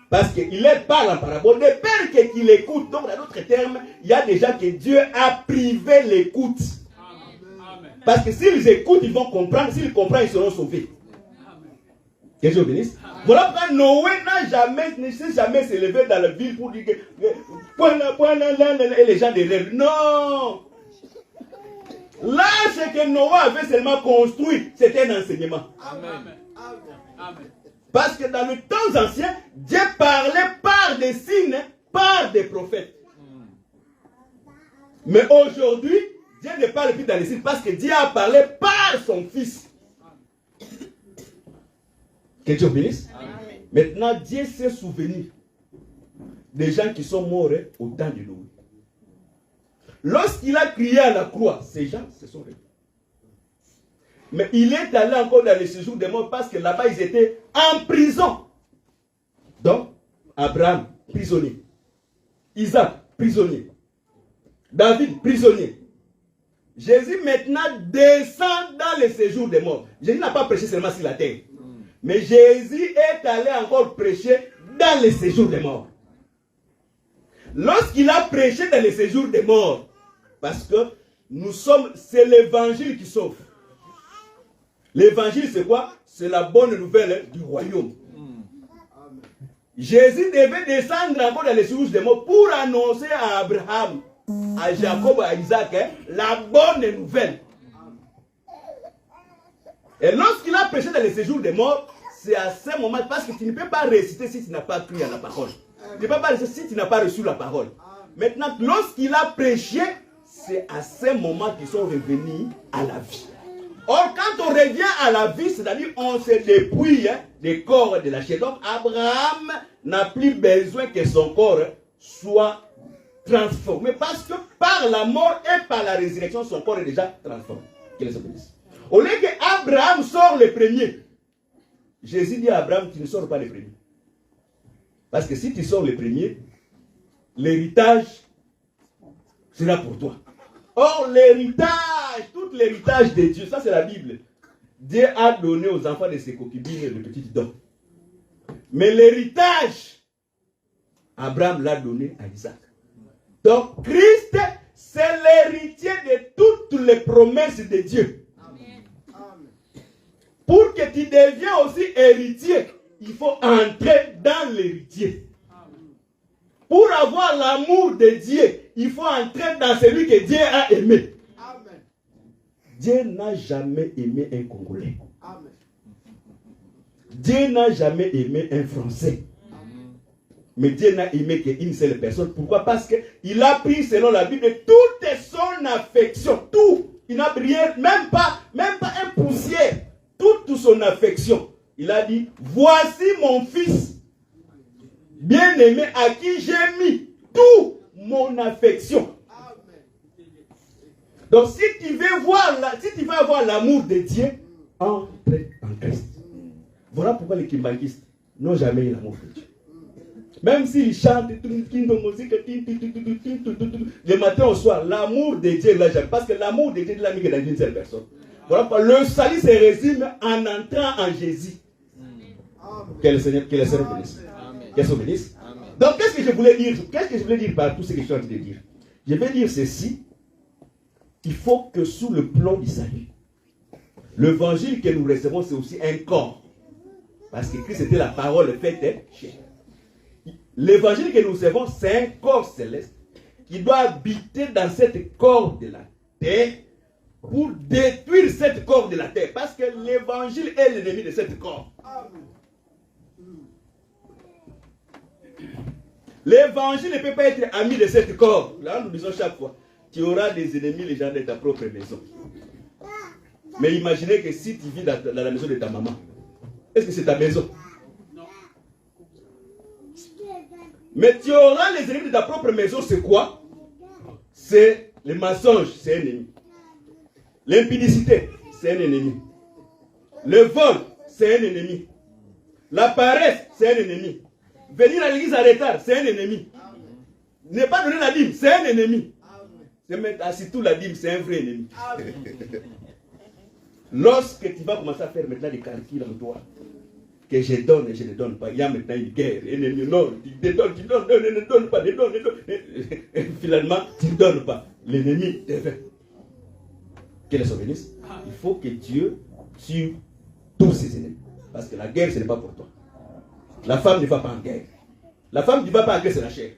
Parce qu'il parle en parabole, de peur qu'il écoute. Donc, dans d'autres termes, il y a des gens que Dieu a privé l'écoute. Parce que s'ils écoutent, ils vont comprendre. S'ils comprennent, ils seront sauvés. Que Dieu bénisse. Voilà pourquoi Noé ne s'est jamais s'élevé dans la ville pour dire que et les gens derrière. Non! Là, ce que Noé avait seulement construit, c'était un enseignement. Amen. Amen. Parce que dans le temps ancien, Dieu parlait par des signes, par des prophètes. Mais aujourd'hui, Dieu ne parle plus dans les signes parce que Dieu a parlé par son Fils. Que Dieu bénisse. Maintenant, Dieu s'est souvenu des gens qui sont morts au temps de Noé. Lorsqu'il a crié à la croix, ces gens se sont réveillés. Mais il est allé encore dans les séjours des morts parce que là-bas, ils étaient en prison. Donc, Abraham, prisonnier. Isaac, prisonnier. David, prisonnier. Jésus maintenant descend dans le séjour des morts. Jésus n'a pas prêché seulement sur la terre. Mais Jésus est allé encore prêcher dans le séjour des morts. Lorsqu'il a prêché dans le séjour des morts, parce que c'est l'évangile qui sauve. L'évangile c'est quoi? C'est la bonne nouvelle du royaume. Jésus devait descendre encore dans les séjours des morts pour annoncer à Abraham, à Jacob, à Isaac, la bonne nouvelle. Et lorsqu'il a prêché dans les séjours des morts, c'est à ce moment, parce que tu ne peux pas réciter si tu n'as pas cru à la parole. Tu ne peux pas réciter si tu n'as pas reçu la parole. Maintenant, lorsqu'il a prêché, c'est à ce moment qu'ils sont revenus à la vie. Or, quand on revient à la vie, c'est-à-dire on se dépouille des corps de la chair. Donc, Abraham n'a plus besoin que son corps soit transformé. Parce que par la mort et par la résurrection, son corps est déjà transformé. Qu'il les obéisse. Au lieu qu'Abraham sort le premier, Jésus dit à Abraham, tu ne sors pas le premier. Parce que si tu sors le premier, l'héritage sera pour toi. Or, l'héritage, tout l'héritage de Dieu, ça c'est la Bible. Dieu a donné aux enfants de ses concubines le petit don. Mais l'héritage, Abraham l'a donné à Isaac. Donc, Christ, c'est l'héritier de toutes les promesses de Dieu. Pour que tu deviens aussi héritier, il faut entrer dans l'héritier. Pour avoir l'amour de Dieu, il faut entrer dans celui que Dieu a aimé. Amen. Dieu n'a jamais aimé un Congolais. Amen. Dieu n'a jamais aimé un Français. Amen. Mais Dieu n'a aimé qu'une seule personne. Pourquoi? Parce qu'il a pris, selon la Bible, toute son affection. Tout. Il n'a rien, même pas un poussière. Toute son affection. Il a dit, voici mon fils bien-aimé à qui j'ai mis toute mon affection. Donc si tu veux avoir l'amour de Dieu, entre en Christ. Voilà pourquoi les kimbanguistes n'ont jamais eu l'amour de Dieu. Même s'ils chantent le matin au soir, l'amour de Dieu là jamais. Parce que l'amour de Dieu l'a mis dans une seule personne. Voilà pourquoi le salut se résume en entrant en Jésus. Que le Seigneur bénisse. Qu'elle se bénisse. Donc, qu'est-ce que je voulais dire? Qu'est-ce que je voulais dire par tout ce que je suis en train de dire? Je vais dire ceci. Il faut que sous le plan du salut, l'évangile que nous recevons, c'est aussi un corps. Parce que Christ était la parole faite chair. L'évangile que nous recevons, c'est un corps céleste qui doit habiter dans cette corps de la terre pour détruire cette corps de la terre. Parce que l'évangile est l'ennemi de cette corps. L'évangile ne peut pas être ami de cette corps. Là, nous disons chaque fois, tu auras des ennemis, les gens de ta propre maison. Mais imaginez que si tu vis dans la maison de ta maman, est-ce que c'est ta maison? Non. Mais tu auras les ennemis de ta propre maison, c'est quoi? C'est le mensonge, c'est un ennemi. L'impudicité, c'est un ennemi. Le vol, c'est un ennemi. La paresse, c'est un ennemi. Venir à l'église en retard, c'est un ennemi. Ne pas donner la dîme, c'est un ennemi. Se mettre assis tout la dîme, c'est un vrai ennemi. Lorsque tu vas commencer à faire maintenant des calculs en toi, que je donne et je ne donne pas, il y a maintenant une guerre. Ennemi, non, tu donnes, ne donne pas, ne donne. Et finalement, tu ne donnes pas. L'ennemi te fait. Quel est son bénisse? Il faut que Dieu tue tous ses ennemis. Parce que la guerre, ce n'est pas pour toi. La femme ne va pas en guerre. La femme ne va pas en guerre, c'est la chair.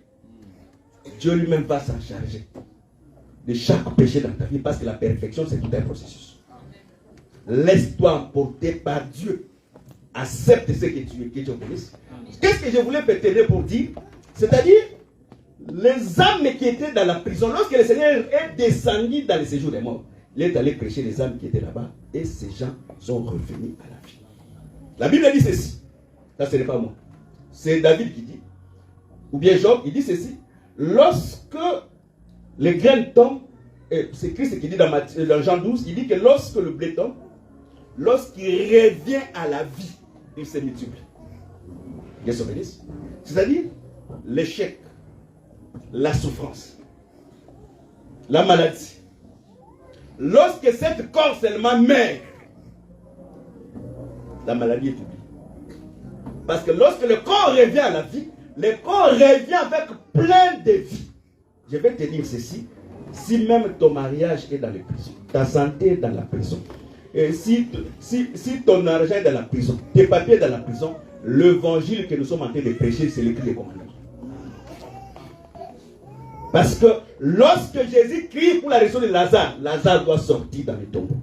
Dieu lui-même va s'en charger de chaque péché dans ta vie parce que la perfection, c'est tout un processus. Laisse-toi emporter par Dieu. Accepte ce que tu es, que Dieu bénisse. Qu'est-ce que je voulais t'aider pour dire? C'est-à-dire, les âmes qui étaient dans la prison, lorsque le Seigneur est descendu dans le séjour des morts, il est allé prêcher les âmes qui étaient là-bas et ces gens sont revenus à la vie. La Bible dit ceci. Ça, ce n'est pas moi. C'est David qui dit. Ou bien Job, il dit ceci. Lorsque les graines tombent, c'est Christ qui dit dans Jean 12, il dit que lorsque le blé tombe, lorsqu'il revient à la vie, il se multiplie. Dieu se bénisse. C'est-à-dire l'échec, la souffrance, la maladie. Lorsque cette corps seulement meurt, la maladie est oubliée. Parce que lorsque le corps revient à la vie, le corps revient avec plein de vie. Je vais te dire ceci. Si même ton mariage est dans les prisons, ta santé est dans la prison, et si ton argent est dans la prison, tes papiers sont dans la prison, l'évangile que nous sommes en train de prêcher, c'est l'écrit des commandements. Parce que lorsque Jésus crie pour la résurrection de Lazare, Lazare doit sortir dans le tombeau.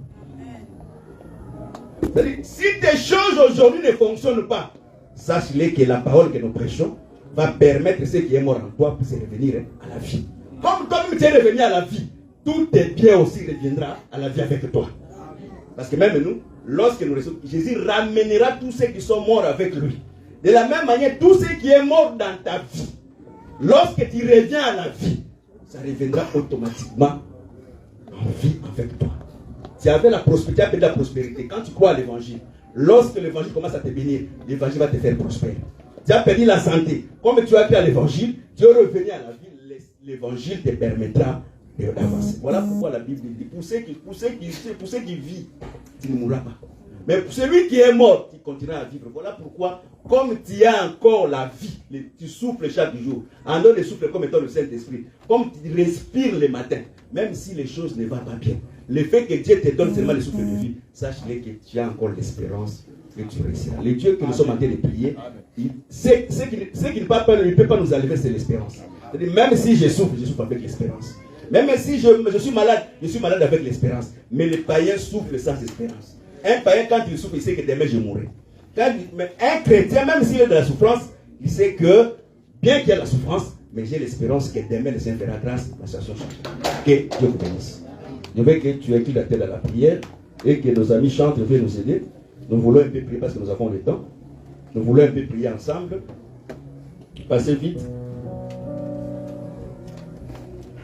C'est-à-dire, si des choses aujourd'hui ne fonctionnent pas, sache-les que la parole que nous prêchons va permettre que ce qui est mort en toi puisse revenir à la vie. Comme tu es revenu à la vie, tout tes biens aussi reviendra à la vie avec toi. Parce que même nous, lorsque nous recevons, Jésus ramènera tous ceux qui sont morts avec lui. De la même manière, tout ce qui est mort dans ta vie, lorsque tu reviens à la vie, ça reviendra automatiquement en vie avec toi. Tu avais la prospérité, tu as perdu la prospérité. Quand tu crois à l'évangile, lorsque l'évangile commence à te bénir, l'évangile va te faire prospérer. Tu as perdu la santé. Comme tu as cru à l'évangile, tu es revenu à la vie. L'évangile te permettra d'avancer. Voilà pourquoi la Bible dit, pour ceux qui vivent, tu ne mourras pas. Mais pour celui qui est mort, tu continueras à vivre. Voilà pourquoi, comme tu as encore la vie, tu souffles chaque jour. En dehors de souffle comme étant le Saint-Esprit. Comme tu respires le matin, même si les choses ne vont pas bien. Le fait que Dieu te donne seulement le souffle de vie, sache-le que tu as encore l'espérance que tu réussiras. Le Dieu que nous sommes en train de prier, ce qui ne peut pas nous enlever, c'est l'espérance. C'est-à-dire, même si je souffre avec l'espérance. Même si je suis malade avec l'espérance. Mais les païens souffrent sans espérance. Un païen, quand il souffre, il sait que demain je mourrai. Mais un chrétien, même s'il est de la souffrance, il sait que, bien qu'il y ait la souffrance, mais j'ai l'espérance que demain le Seigneur fera grâce, la situation change. Que Dieu vous bénisse. Je veux que tu inclines la tête à la prière et que nos amis chantent, viennent nous aider. Nous voulons un peu prier parce que nous avons le temps. Nous voulons un peu prier ensemble. Passez vite.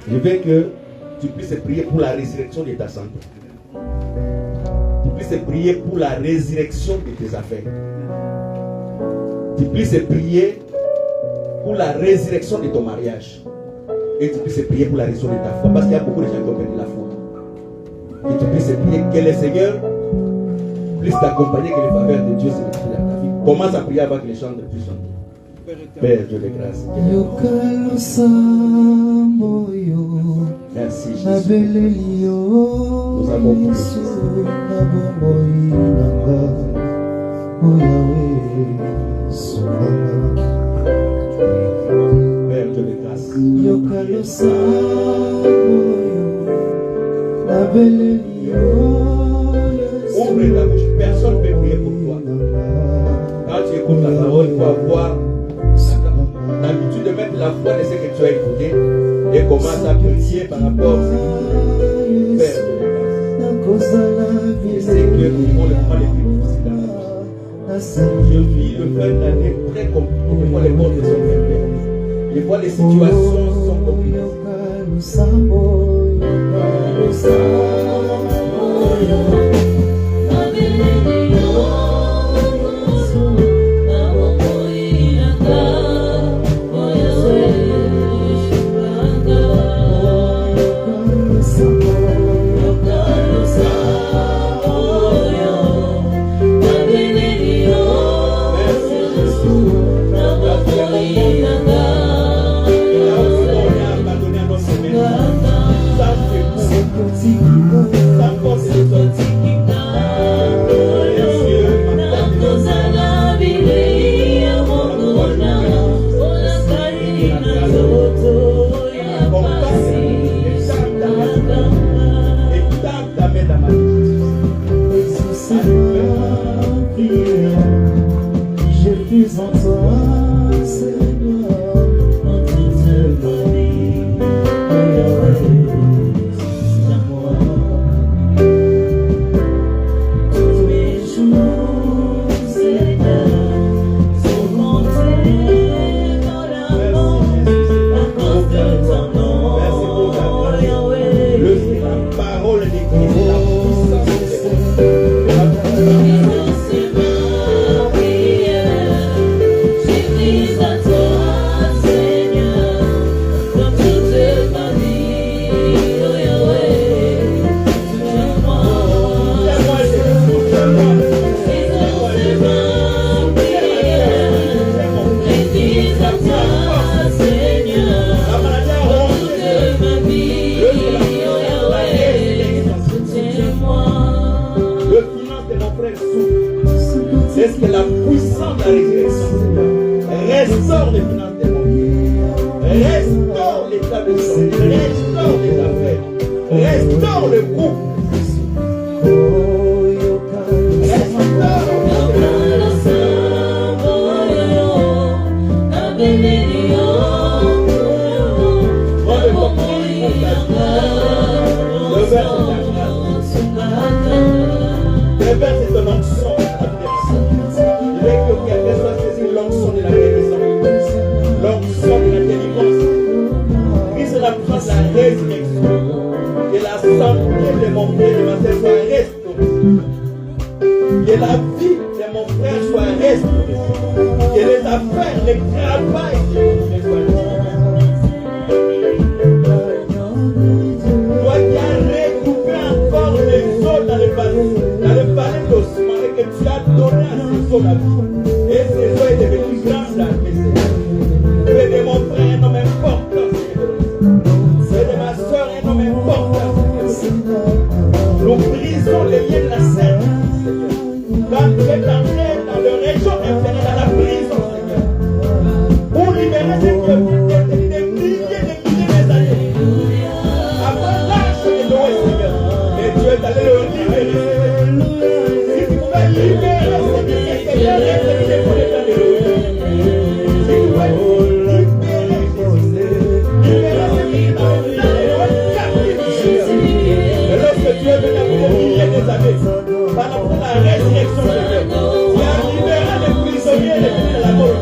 Je veux que tu puisses prier pour la résurrection de ta santé. Tu puisses prier pour la résurrection de tes affaires. Tu puisses prier pour la résurrection de ton mariage. Et tu puisses prier pour la résurrection de ta foi. Parce qu'il y a beaucoup de gens qui ont perdu la foi. Et tu puisses prier que le Seigneur puisse t'accompagner, que les faveurs de Dieu se retrouvent dans ta vie. Commence à prier avant que les chants ne puissent chanter. Père, Dieu de grâce. Merci Jésus. Nous avons prié. Père, Dieu de grâce. Ouvre ta bouche. Personne ne peut prier pour toi. Quand tu écoutes la parole, il faut avoir l'habitude de mettre la foi de ce que tu as écouté et commence à prier par rapport à ce que Père de grâce. Je sais que nous vivons le moment les plus difficiles dans la vie. Je vis le fin d'année très compliqué. Des fois les portes sont fermées. Des fois les situations sont compliquées.
Thank you.
frère souffre. Est-ce que la puissance de la résurrection, Seigneur, restaure les finances de mon Dieu, restaure l'état de santé, restaure les affaires, restaure le couple. Le Père, c'est ton onction. Je veux que quelqu'un soit saisi l'onction de la guérison, l'onction de la délivrance. Christ est la puissance de la résurrection. Que la santé de mon frère et de ma sœur soit restaurée. Que la vie de mon frère soit restaurée. Que les affaires, le travail de mon frère soient restaurés. Toi qui as recoupé encore les os dans le palais d'ossements et que tu as donné à ces os la vie. Et ces os est devenu grand dans le Seigneur. Fais de mon frère un homme important, Seigneur. Fais de ma soeur un homme important, Seigneur. Nous brisons les liens de la scène, Seigneur. Quand tu es entré dans le région inférieure, dans la prison, Seigneur, pour libérer ces des milliers d'années. Avant l'âge de Noé, Seigneur, mais tu es allé le libérer, Seigneur. Si tu pouvais libérer, Seigneur, c'est pour les temps de Noé. Si tu pouvais libérer, libérer ces dans le captif, Seigneur. Et lorsque tu es venu pour des milliers d'années, par rapport à la résurrection, Seigneur, tu as libéré les prisonniers et les prisonniers de la mort.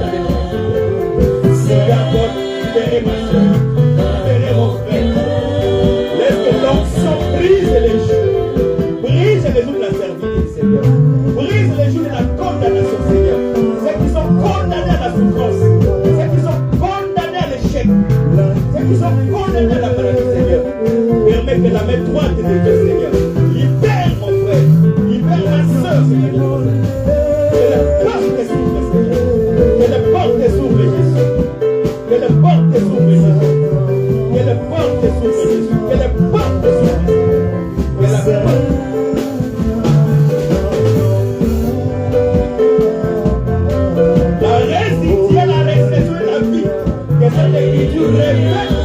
Tu as encore libéré ma soeur, libéré mon frère. Laisse que l'onction brise les joues de la servitude, Seigneur. Brise les joues de la condamnation, Seigneur. Ceux qui sont condamnés à la souffrance, ceux qui sont condamnés à l'échec, ceux qui sont condamnés à la maladie, Seigneur. Permets que la main droite de Dieu, Seigneur, libère mon frère, libère ma soeur, Seigneur. Que la porte s'ouvre, Seigneur. Que la porte s'ouvre, Jésus. Que la porte s'ouvre, Jésus. Que la porte s'ouvre, Jésus. Que la porte s'ouvre, Jésus. Que la porte. La résurrection, la résurrection de la vie. Que cette écriture révèle la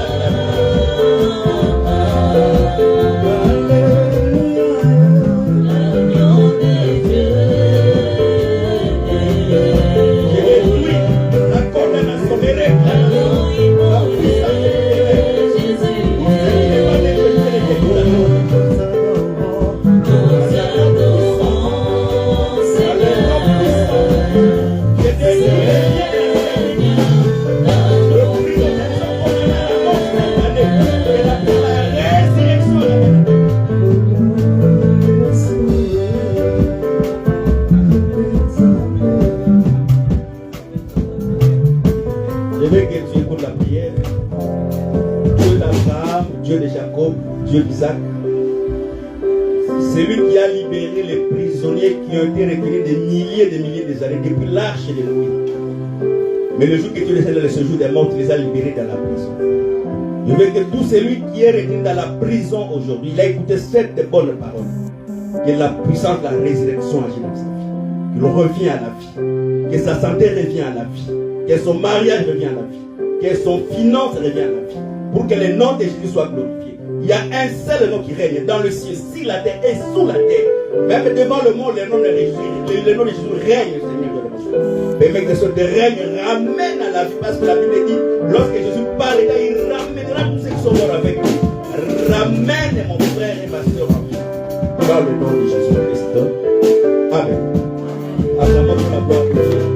Dieu d'Isaac, c'est lui qui a libéré les prisonniers qui ont été retenus des milliers d'années depuis l'arche de Noé. Mais le jour que Dieu les a dans ce jour des morts, il les a libérés dans la prison. Je veux que tout celui qui est retenu dans la prison aujourd'hui, il a écouté cette bonne parole. Que la puissance de la résurrection agit dans sa vie. Qu'il revient à la vie. Que sa santé revient à la vie. Que son mariage revient à la vie. Que son finance revient à la vie. Pour que le nom de Jésus soit glorifié. Il y a un seul nom qui règne dans le ciel, sur la terre et sous la terre. Même devant le monde, le nom de Jésus règne, Seigneur de l'Évangile. Permets que ce règne ramène à la vie, parce que la Bible dit, lorsque Jésus parle, il ramènera tous ceux qui sont morts avec lui. Ramène mon frère et ma soeur en vie. Dans le nom de Jésus-Christ. Amen. Acclamons la voix de Dieu.